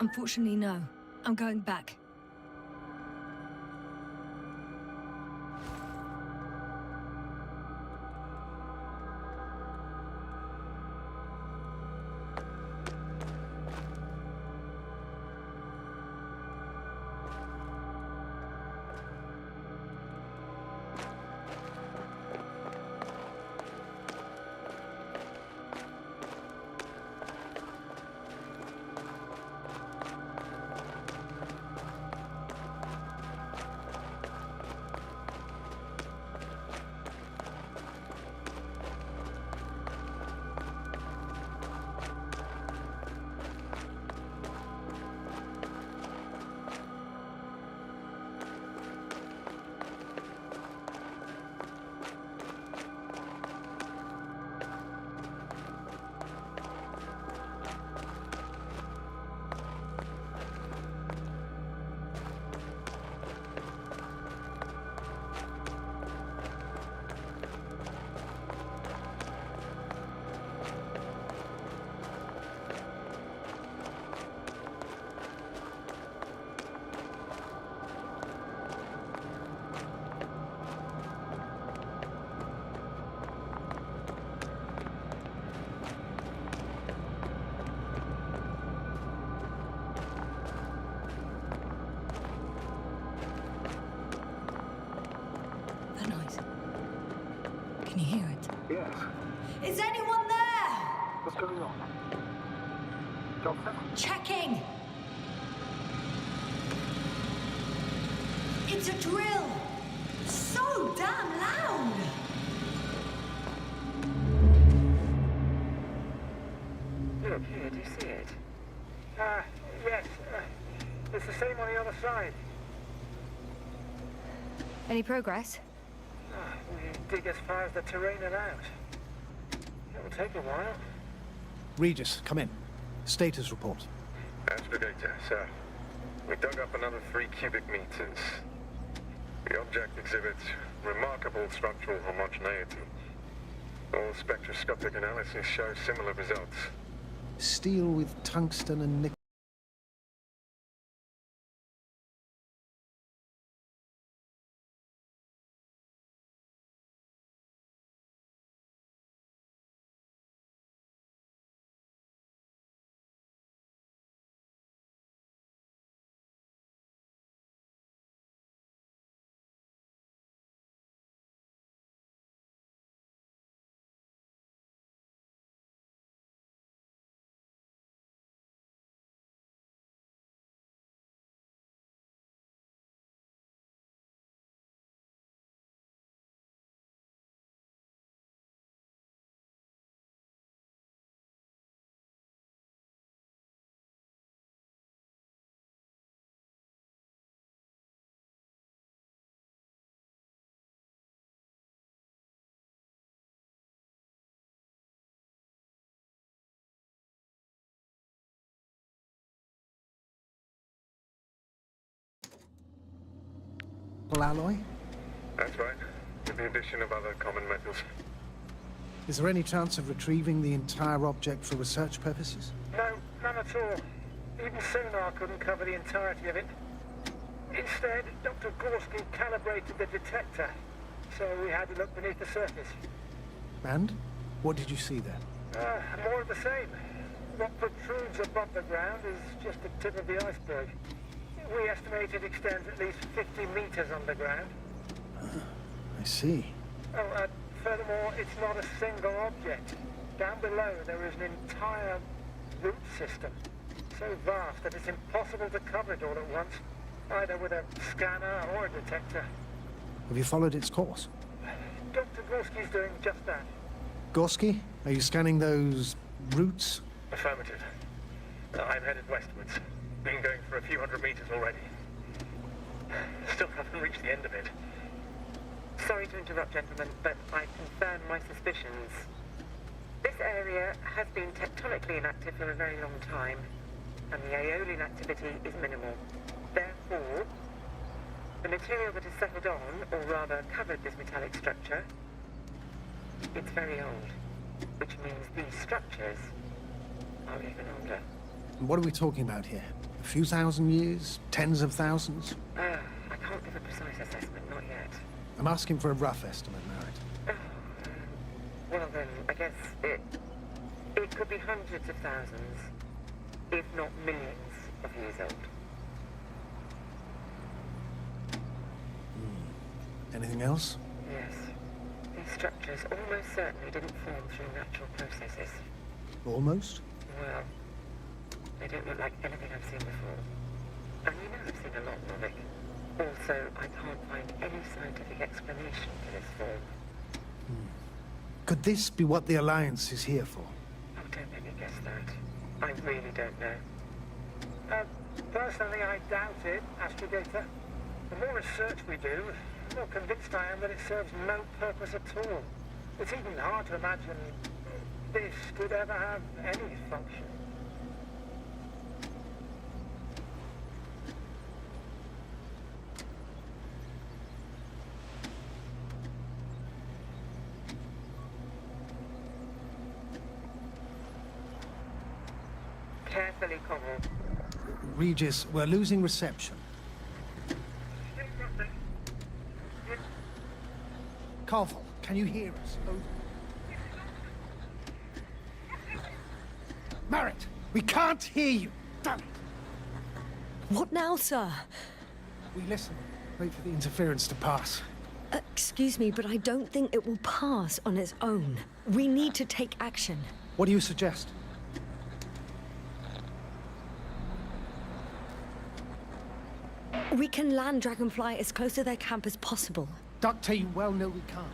Unfortunately, no. I'm going back. Can you hear it? Yes. Is anyone there? What's going on? Doctor? Checking! It's a drill! So damn loud! Look here, do you see it? Yes. It's the same on the other side. Any progress? We dig as far as the terrain allowed. It'll take a while. Regis, come in. Status report. Astrodata, sir. We dug up another 3 cubic meters. The object exhibits remarkable structural homogeneity. All spectroscopic analysis shows similar results. Steel with tungsten and nickel. Alloy? That's right, with the addition of other common metals. Is there any chance of retrieving the entire object for research purposes? No, none at all. Even sonar couldn't cover the entirety of it. Instead, Dr. Gorski calibrated the detector, so we had to look beneath the surface. And? What did you see there? More of the same. What protrudes above the ground is just the tip of the iceberg. We estimate it extends at least 50 meters underground. I see. Furthermore, it's not a single object. Down below, there is an entire root system, so vast that it's impossible to cover it all at once, either with a scanner or a detector. Have you followed its course? Dr. Gorski's doing just that. Gorski, are you scanning those roots? Affirmative. I'm headed westwards. Been going for a few hundred meters already. Still haven't reached the end of it. Sorry to interrupt, gentlemen, but I confirm my suspicions. This area has been tectonically inactive for a very long time, and the aeolian activity is minimal. Therefore, the material that has settled on, or rather covered this metallic structure, it's very old, which means these structures are even older. What are we talking about here? A few thousand years? Tens of thousands? I can't give a precise assessment, not yet. I'm asking for a rough estimate, Merritt. Well then, I guess it could be hundreds of thousands, if not millions of years old. Anything else? Yes. These structures almost certainly didn't form through natural processes. Almost? Well, they don't look like anything I've seen before. And you know I've seen a lot of it. Also, I can't find any scientific explanation for this form. Could this be what the Alliance is here for? Oh, don't make me guess that. I really don't know. Personally, I doubt it, Astrodata. The more research we do, the more convinced I am that it serves no purpose at all. It's even hard to imagine this could ever have any function. Carefully, Connell. Regis, we're losing reception. Carvel, can you hear us? Merritt, we can't hear you. Damn it. What now, sir? We listen. Wait for the interference to pass. Excuse me, but I don't think it will pass on its own. We need to take action. What do you suggest? We can land Dragonfly as close to their camp as possible. Doctor, you well know we can't.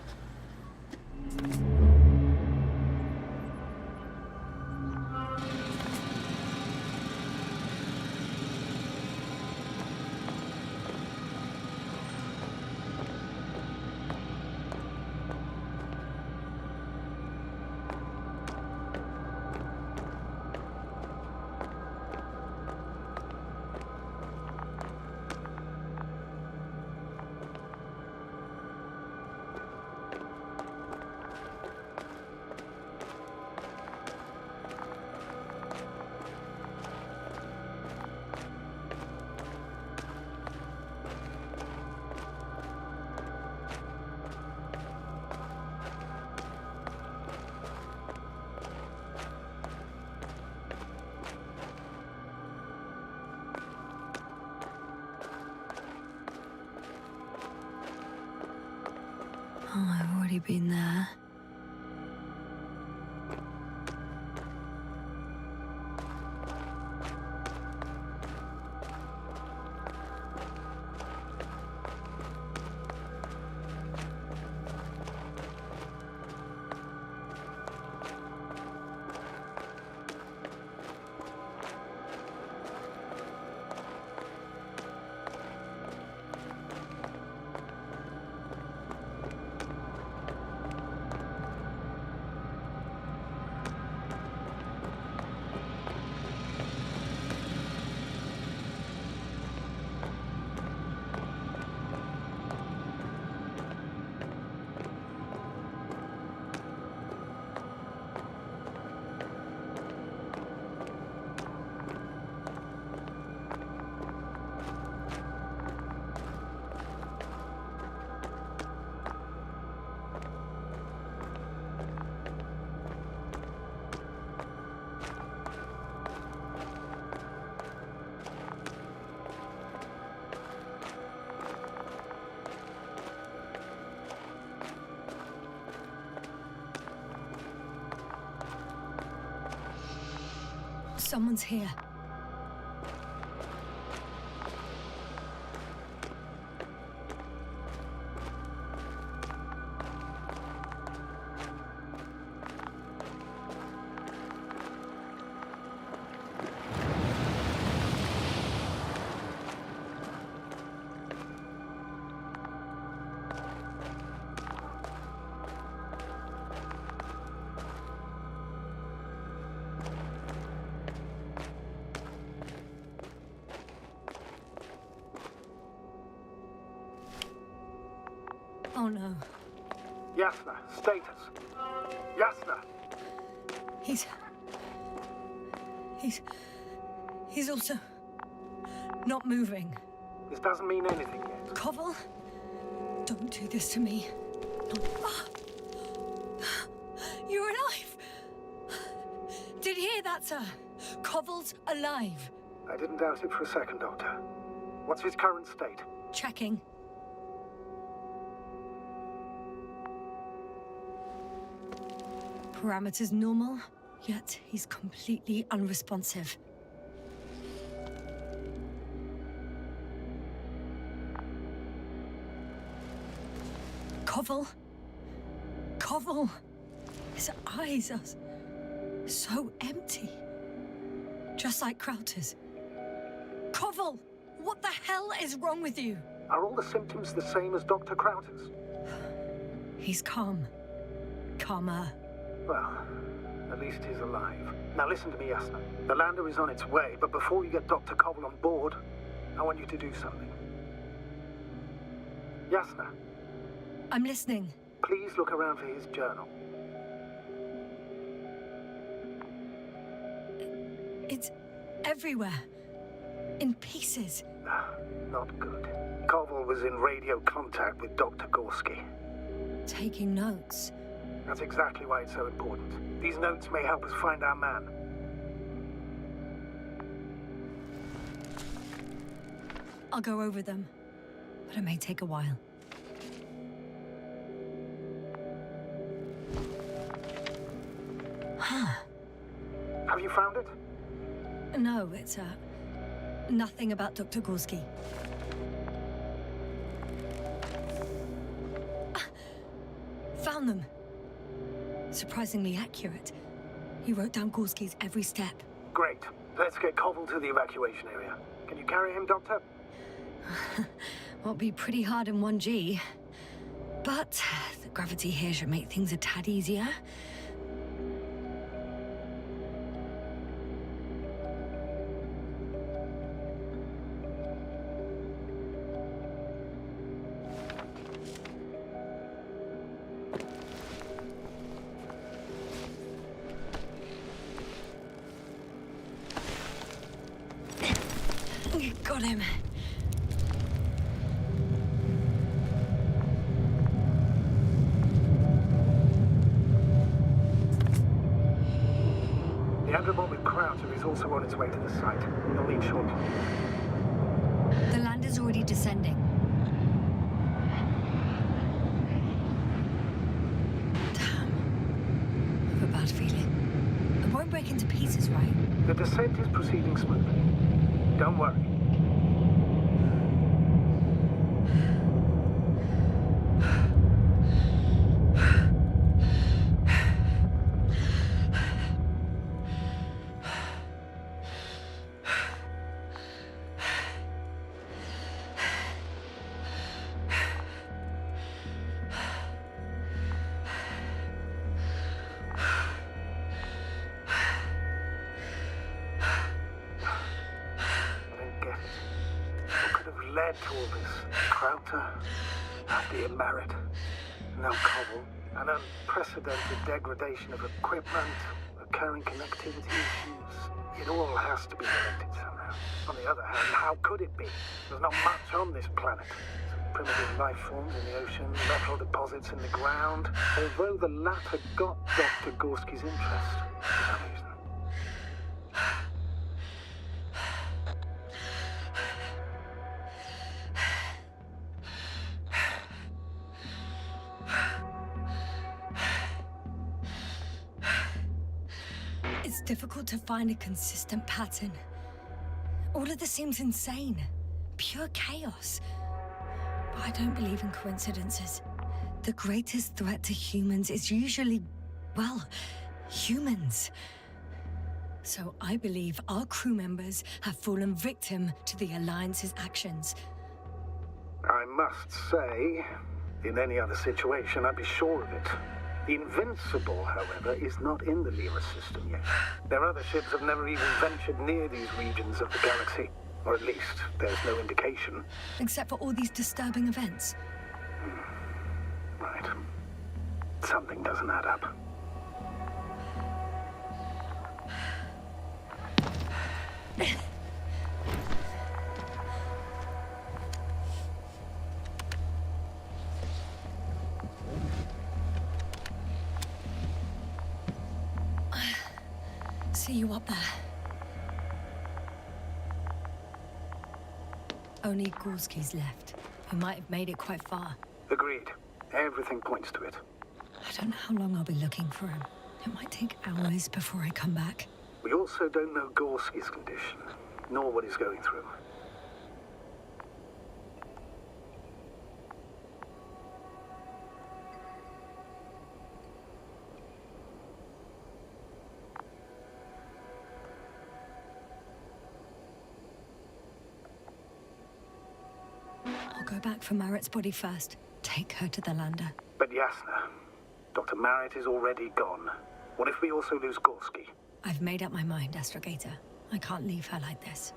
Oh, I've already been there. Someone's here. Oh no. Yasna, status. Yasna! He's also not moving. This doesn't mean anything yet. Koval, don't do this to me. You're alive! Did you hear that, sir? Koval's alive. I didn't doubt it for a second, Doctor. What's his current state? Checking. Parameters normal, yet he's completely unresponsive. Koval? Koval! His eyes are so empty. Just like Crowter's. Koval! What the hell is wrong with you? Are all the symptoms the same as Dr. Crowter's? He's calm. Calmer. Well, at least he's alive. Now listen to me, Yasna. The lander is on its way, but before you get Dr. Koval on board, I want you to do something. Yasna. I'm listening. Please look around for his journal. It's everywhere. In pieces. Not good. Koval was in radio contact with Dr. Gorski. Taking notes. That's exactly why it's so important. These notes may help us find our man. I'll go over them, but it may take a while. you found it? No, it's, nothing about Dr. Gorski. Found them. Surprisingly accurate. He wrote down Gorski's every step. Great. Let's get Koval to the evacuation area. Can you carry him, Doctor? Won't be pretty hard in 1G. But the gravity here should make things a tad easier. Got him. The Andromorphic Crowder is also on its way to the site. You'll need shortly. The lander's already descending. Damn. I have a bad feeling. It won't break into pieces, right? The descent is proceeding smoothly. Don't worry. To all this Crowder, dear Merritt, no Koval, an unprecedented degradation of equipment, recurring connectivity issues. It all has to be related somehow. On the other hand, how could it be? There's not much on this planet. Some primitive life forms in the ocean, metal deposits in the ground. Although the latter got Dr. Gorski's interest for some reason. It's difficult to find a consistent pattern. All of this seems insane. Pure chaos. But I don't believe in coincidences. The greatest threat to humans is usually, well, humans. So I believe our crew members have fallen victim to the Alliance's actions. I must say, in any other situation, I'd be sure of it. The Invincible, however, is not in the Lyra system yet. Their other ships have never even ventured near these regions of the galaxy. Or at least, there's no indication. Except for all these disturbing events. Right. Something doesn't add up. See you up there. Only Gorski's left. We might have made it quite far. Agreed. Everything points to it. I don't know how long I'll be looking for him. It might take hours before I come back. We also don't know Gorski's condition, nor what he's going through. I'll go back for Marrett's body first. Take her to the lander. But Yasna, Dr. Marrett is already gone. What if we also lose Gorski? I've made up my mind, Astrogator. I can't leave her like this.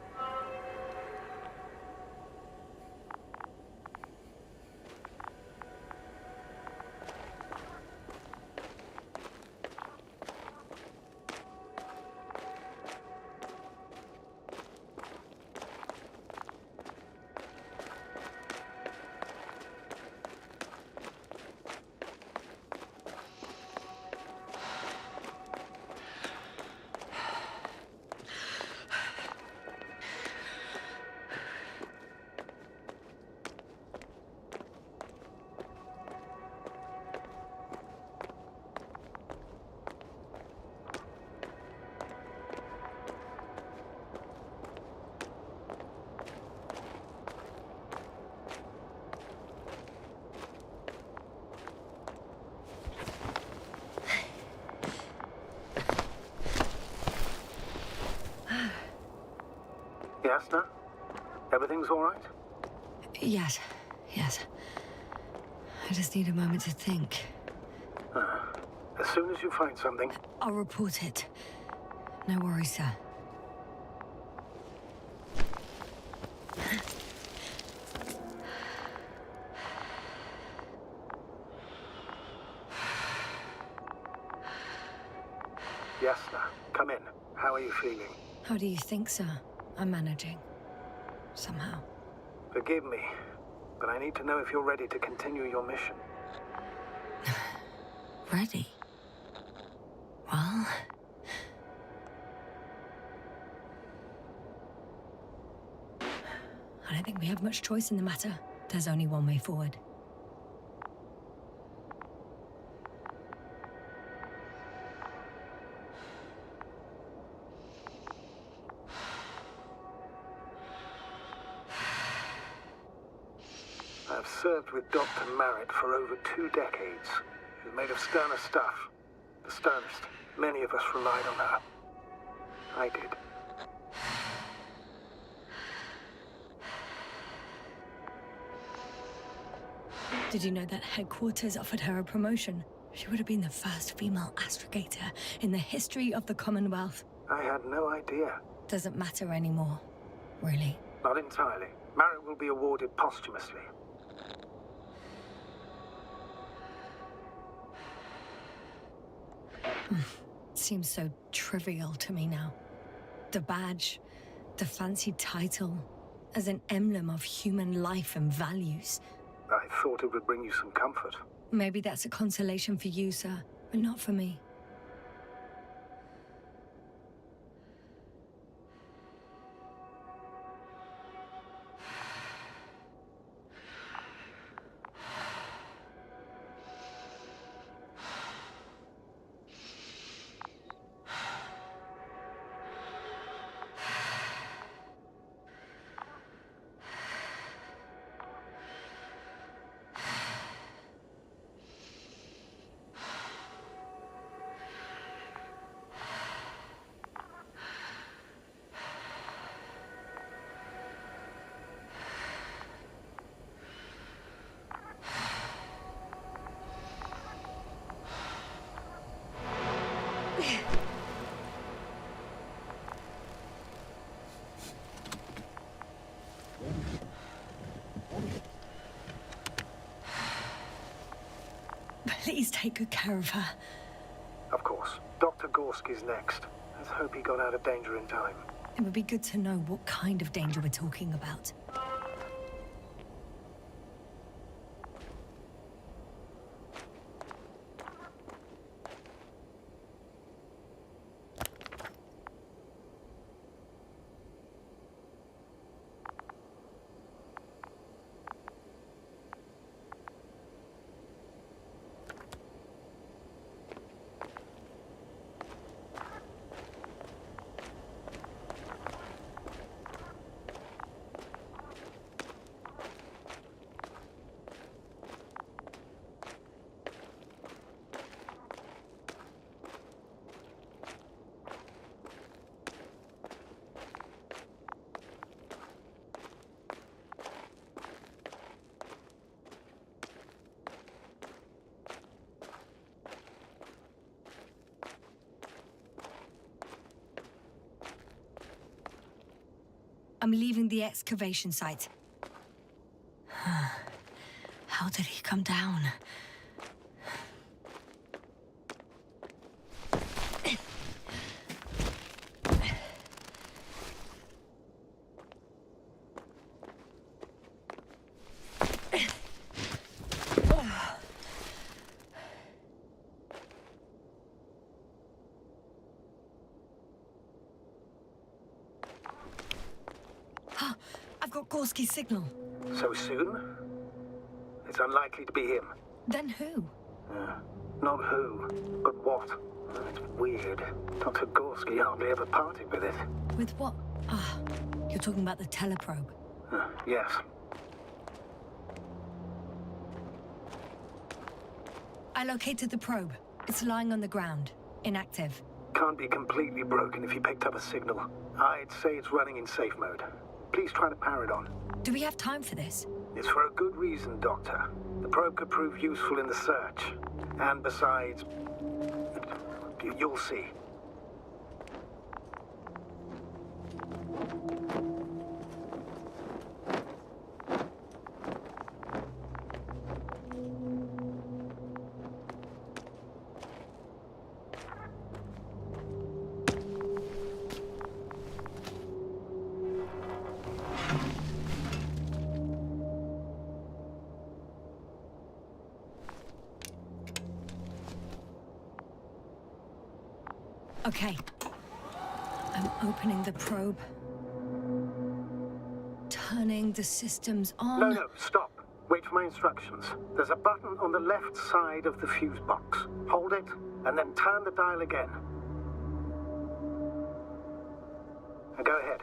Yasna? Everything's all right? Yes. I just need a moment to think. As soon as you find something... I'll report it. No worries, sir. Yasna, come in. How are you feeling? How do you think, sir? I'm managing. Somehow. Forgive me, but I need to know if you're ready to continue your mission. Ready? Well... I don't think we have much choice in the matter. There's only one way forward. I've served with Dr. Merritt for over 2 decades. She's made of sterner stuff. The sternest. Many of us relied on her. I did. Did you know that headquarters offered her a promotion? She would have been the first female astrogator in the history of the Commonwealth. I had no idea. Doesn't matter anymore, really. Not entirely. Merritt will be awarded posthumously. Seems so trivial to me now. The badge, the fancy title, as an emblem of human life and values. I thought it would bring you some comfort. Maybe that's a consolation for you, sir, but not for me. Please take good care of her. Of course. Dr. Gorski's next. Let's hope he got out of danger in time. It would be good to know what kind of danger we're talking about. I'm leaving the excavation site. How did he come down? I've got Gorski's signal. So soon? It's unlikely to be him. Then who? Not who, but what. It's weird. Dr. Gorski hardly ever parted with it. With what? Ah, you're talking about the teleprobe. Yes. I located the probe. It's lying on the ground, inactive. can't be completely broken if you picked up a signal. I'd say it's running in safe mode. Please try to power it on. Do we have time for this? It's for a good reason, Doctor. The probe could prove useful in the search. And besides, you'll see. Okay. I'm opening the probe. Turning the systems on. No, stop. Wait for my instructions. There's a button on the left side of the fuse box. Hold it, and then turn the dial again. Now go ahead.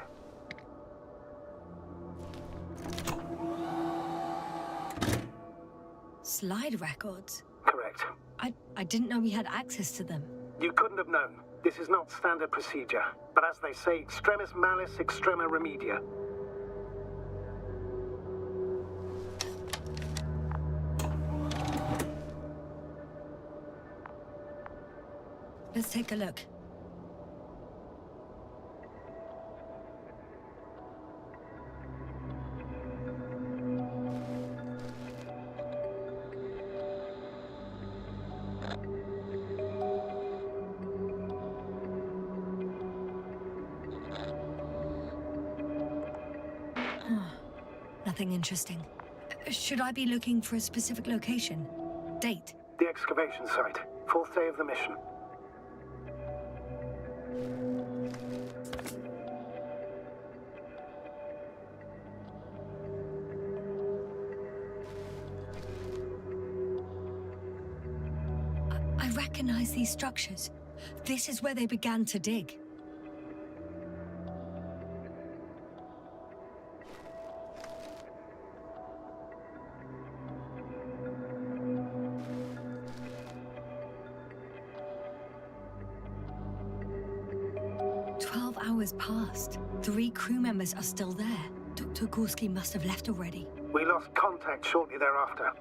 Slide records? Correct. I didn't know we had access to them. You couldn't have known. This is not standard procedure. But as they say, extremis malis, extrema remedia. Let's take a look. Nothing interesting. Should I be looking for a specific location? Date? The excavation site. 4th day of the mission. I recognize these structures. This is where they began to dig. Hours passed. 3 crew members are still there. Dr. Gorski must have left already. We lost contact shortly thereafter.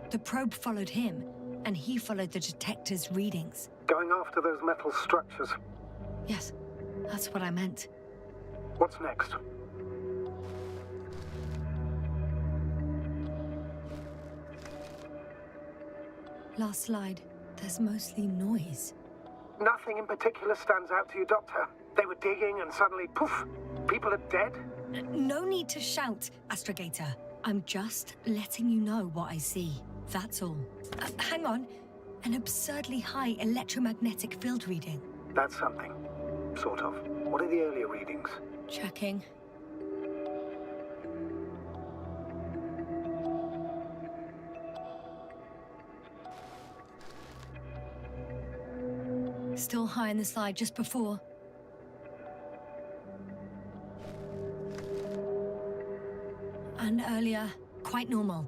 The probe followed him, and he followed the detector's readings. Going after those metal structures. Yes, that's what I meant. What's next? Last slide. There's mostly noise. Nothing in particular stands out to you, Doctor? They were digging and suddenly, poof, people are dead? No need to shout, Astrogator. I'm just letting you know what I see. That's all. Hang on. An absurdly high electromagnetic field reading. That's something. Sort of. What are the earlier readings? Checking. Still high in the slide just before. And earlier, quite normal.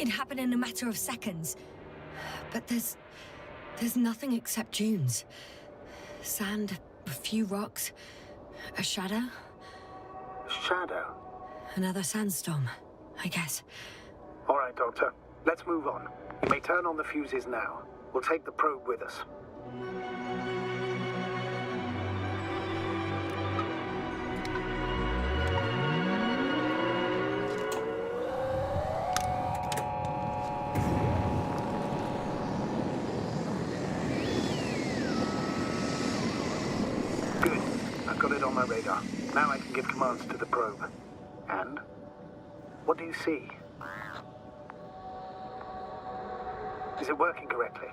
It happened in a matter of seconds. But there's nothing except dunes. Sand, a few rocks, a shadow. Shadow? Another sandstorm, I guess. All right, Doctor. Let's move on. You may turn on the fuses now. We'll take the probe with us. Good. I've got it on my radar. Now I can give commands to the probe. And? What do you see? Is it working correctly?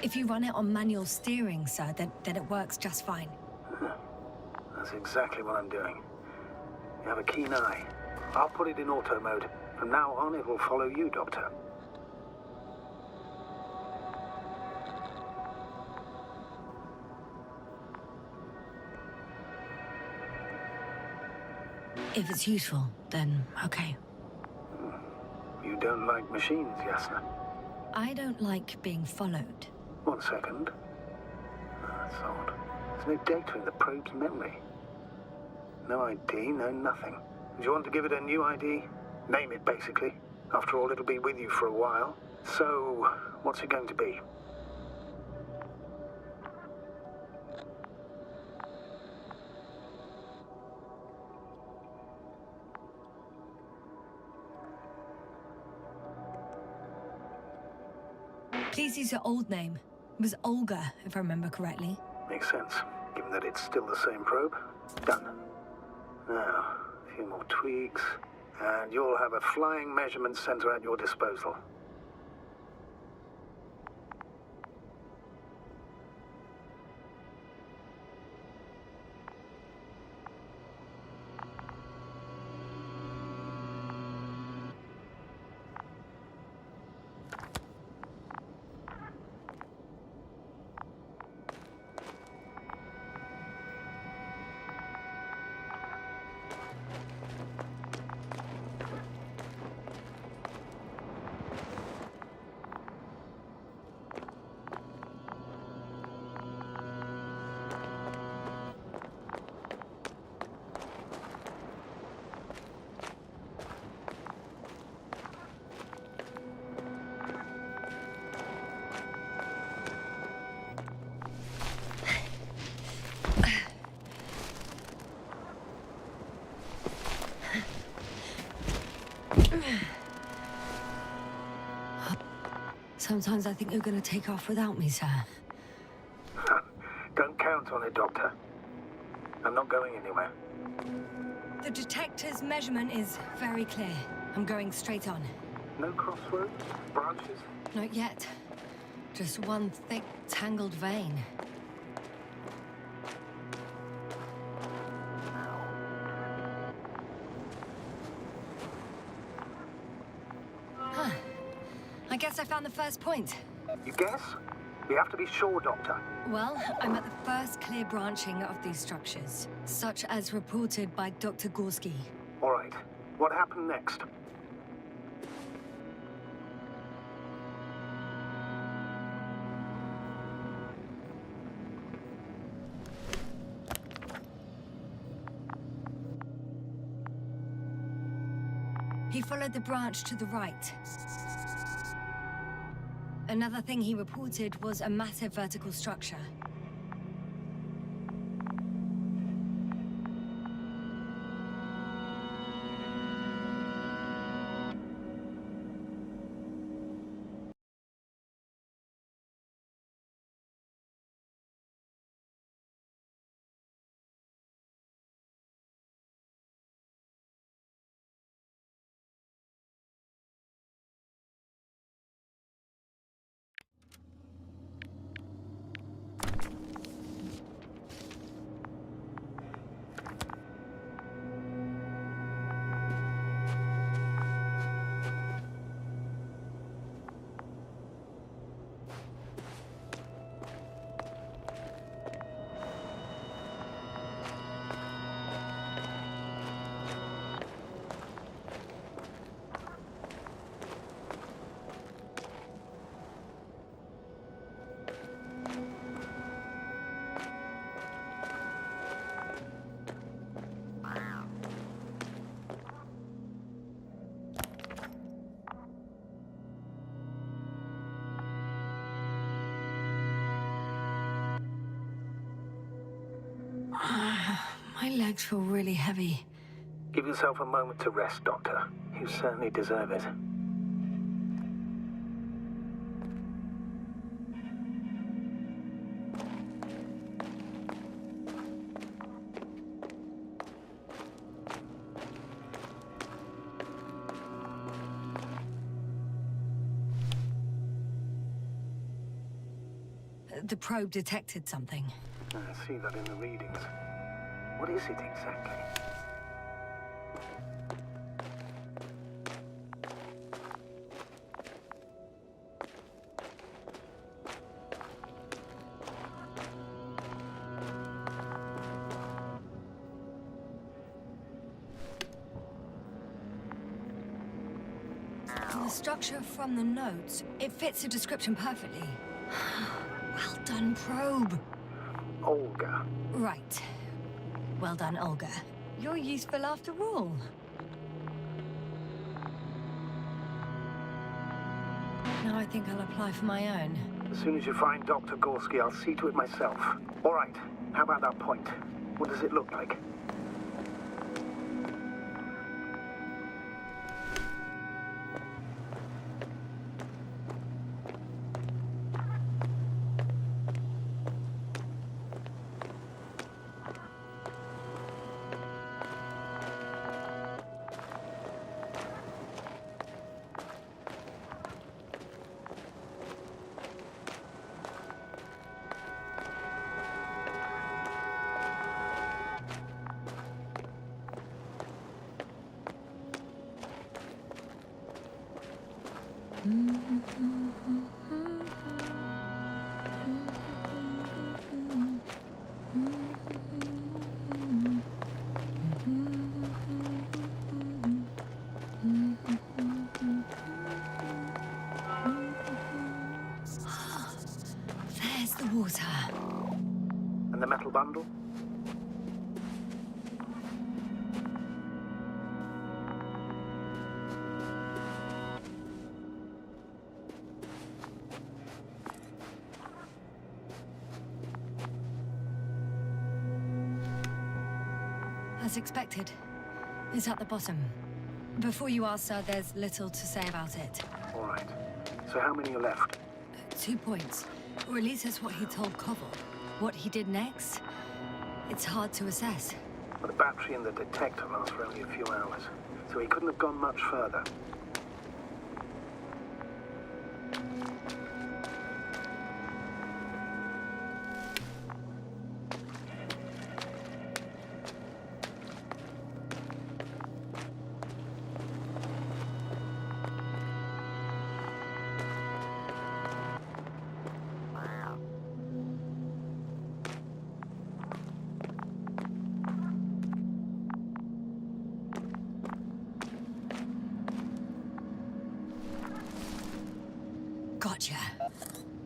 If you run it on manual steering, sir, then it works just fine. That's exactly what I'm doing. You have a keen eye. I'll put it in auto mode. From now on, it will follow you, Doctor. If it's useful, then okay. You don't like machines, Yasna? I don't like being followed. 1 second. That's odd. There's no data in the probe's memory. No ID, no nothing. Do you want to give it a new ID? Name it, basically. After all, it'll be with you for a while. So, what's it going to be? Please use your old name. It was Olga, if I remember correctly. Makes sense, given that it's still the same probe. Done. Now, a few more tweaks, and you'll have a flying measurement center at your disposal. Sometimes I think you're gonna take off without me, sir. Don't count on it, Doctor. I'm not going anywhere. The detector's measurement is very clear. I'm going straight on. No crossroads? Branches? Not yet. Just one thick, tangled vein. Huh. I guess I found the first point. You guess? We have to be sure, Doctor. Well, I'm at the first clear branching of these structures, such as reported by Dr. Gorski. All right. What happened next? He followed the branch to the right. Another thing he reported was a massive vertical structure. My legs feel really heavy. Give yourself a moment to rest, Doctor. You certainly deserve it. The probe detected something. I see that in the readings. What is it exactly? The structure from the notes, it fits the description perfectly. Well done, probe. Olga. Right. Well done, Olga. You're useful after all. Now I think I'll apply for my own. As soon as you find Dr. Gorski, I'll see to it myself. All right. How about that point? What does it look like? There's the water. And the metal bundle? As expected. It's at the bottom. Before you ask, sir, there's little to say about it. All right. So how many are left? 2 points. Or at least that's what he told Koval. What he did next, it's hard to assess. Well, the battery and the detector last for only a few hours, so he couldn't have gone much further. Gotcha.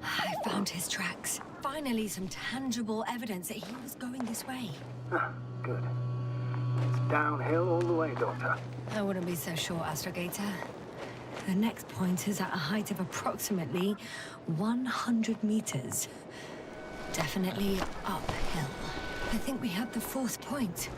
I found his tracks. Finally, some tangible evidence that he was going this way. Ah, good. It's downhill all the way, Doctor. I wouldn't be so sure, Astrogator. The next point is at a height of approximately 100 meters. Definitely uphill. I think we have the 4th point.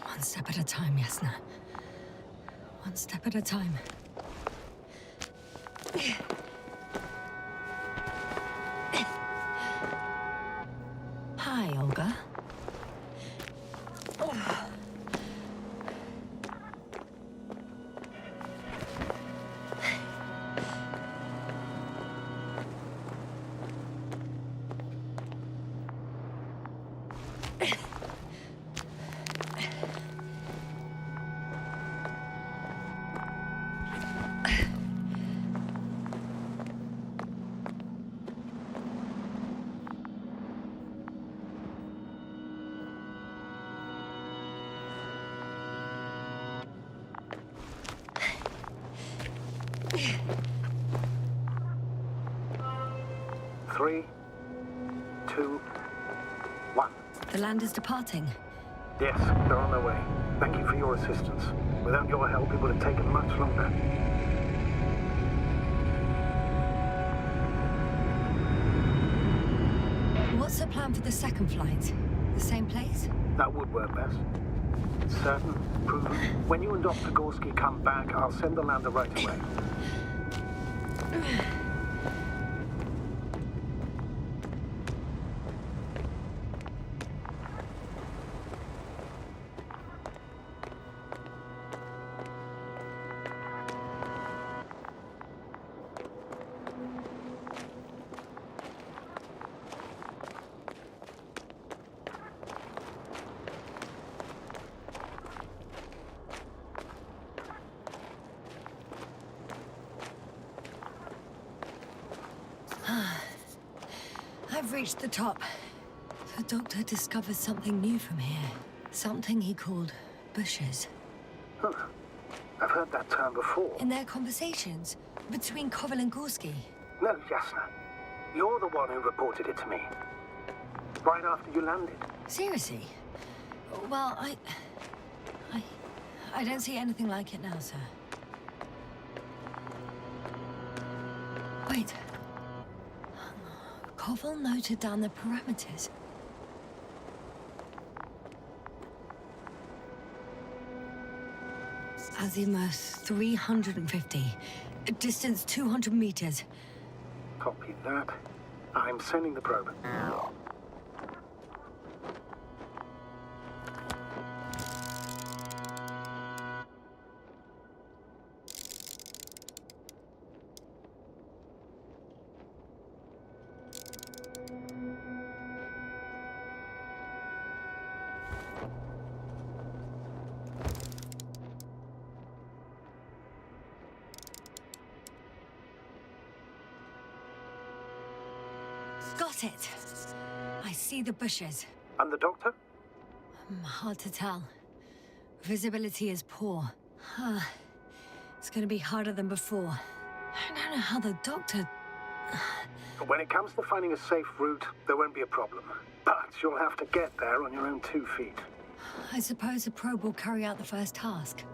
One step at a time, Yasna. One step at a time. Hi, Olga. Three, two, one. The land is departing. Yes, they're on their way. Thank you for your assistance. Without your help, it would have taken much longer. What's the plan for the second flight? The same place? That would work best. It's certain, proven. When you and Dr. Gorski come back, I'll send the lander right away. I've reached the top. The doctor discovered something new from here. Something he called bushes. Huh. I've heard that term before. In their conversations between Koval and Gorski. No, Yasna. You're the one who reported it to me. Right after you landed. Seriously? Well, I don't see anything like it now, sir. Wait. Koval noted down the parameters. Azimuth 350. Distance 200 meters. Copy that. I'm sending the probe. Got it. I see the bushes. And the doctor? Hard to tell. Visibility is poor. It's gonna be harder than before. I don't know how the doctor... When it comes to finding a safe route, there won't be a problem. But you'll have to get there on your own 2 feet. I suppose the probe will carry out the first task.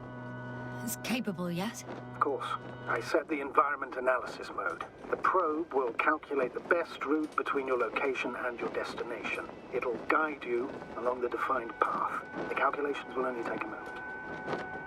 It's capable yet? Of course. I set the environment analysis mode. The probe will calculate the best route between your location and your destination. It'll guide you along the defined path. The calculations will only take a moment.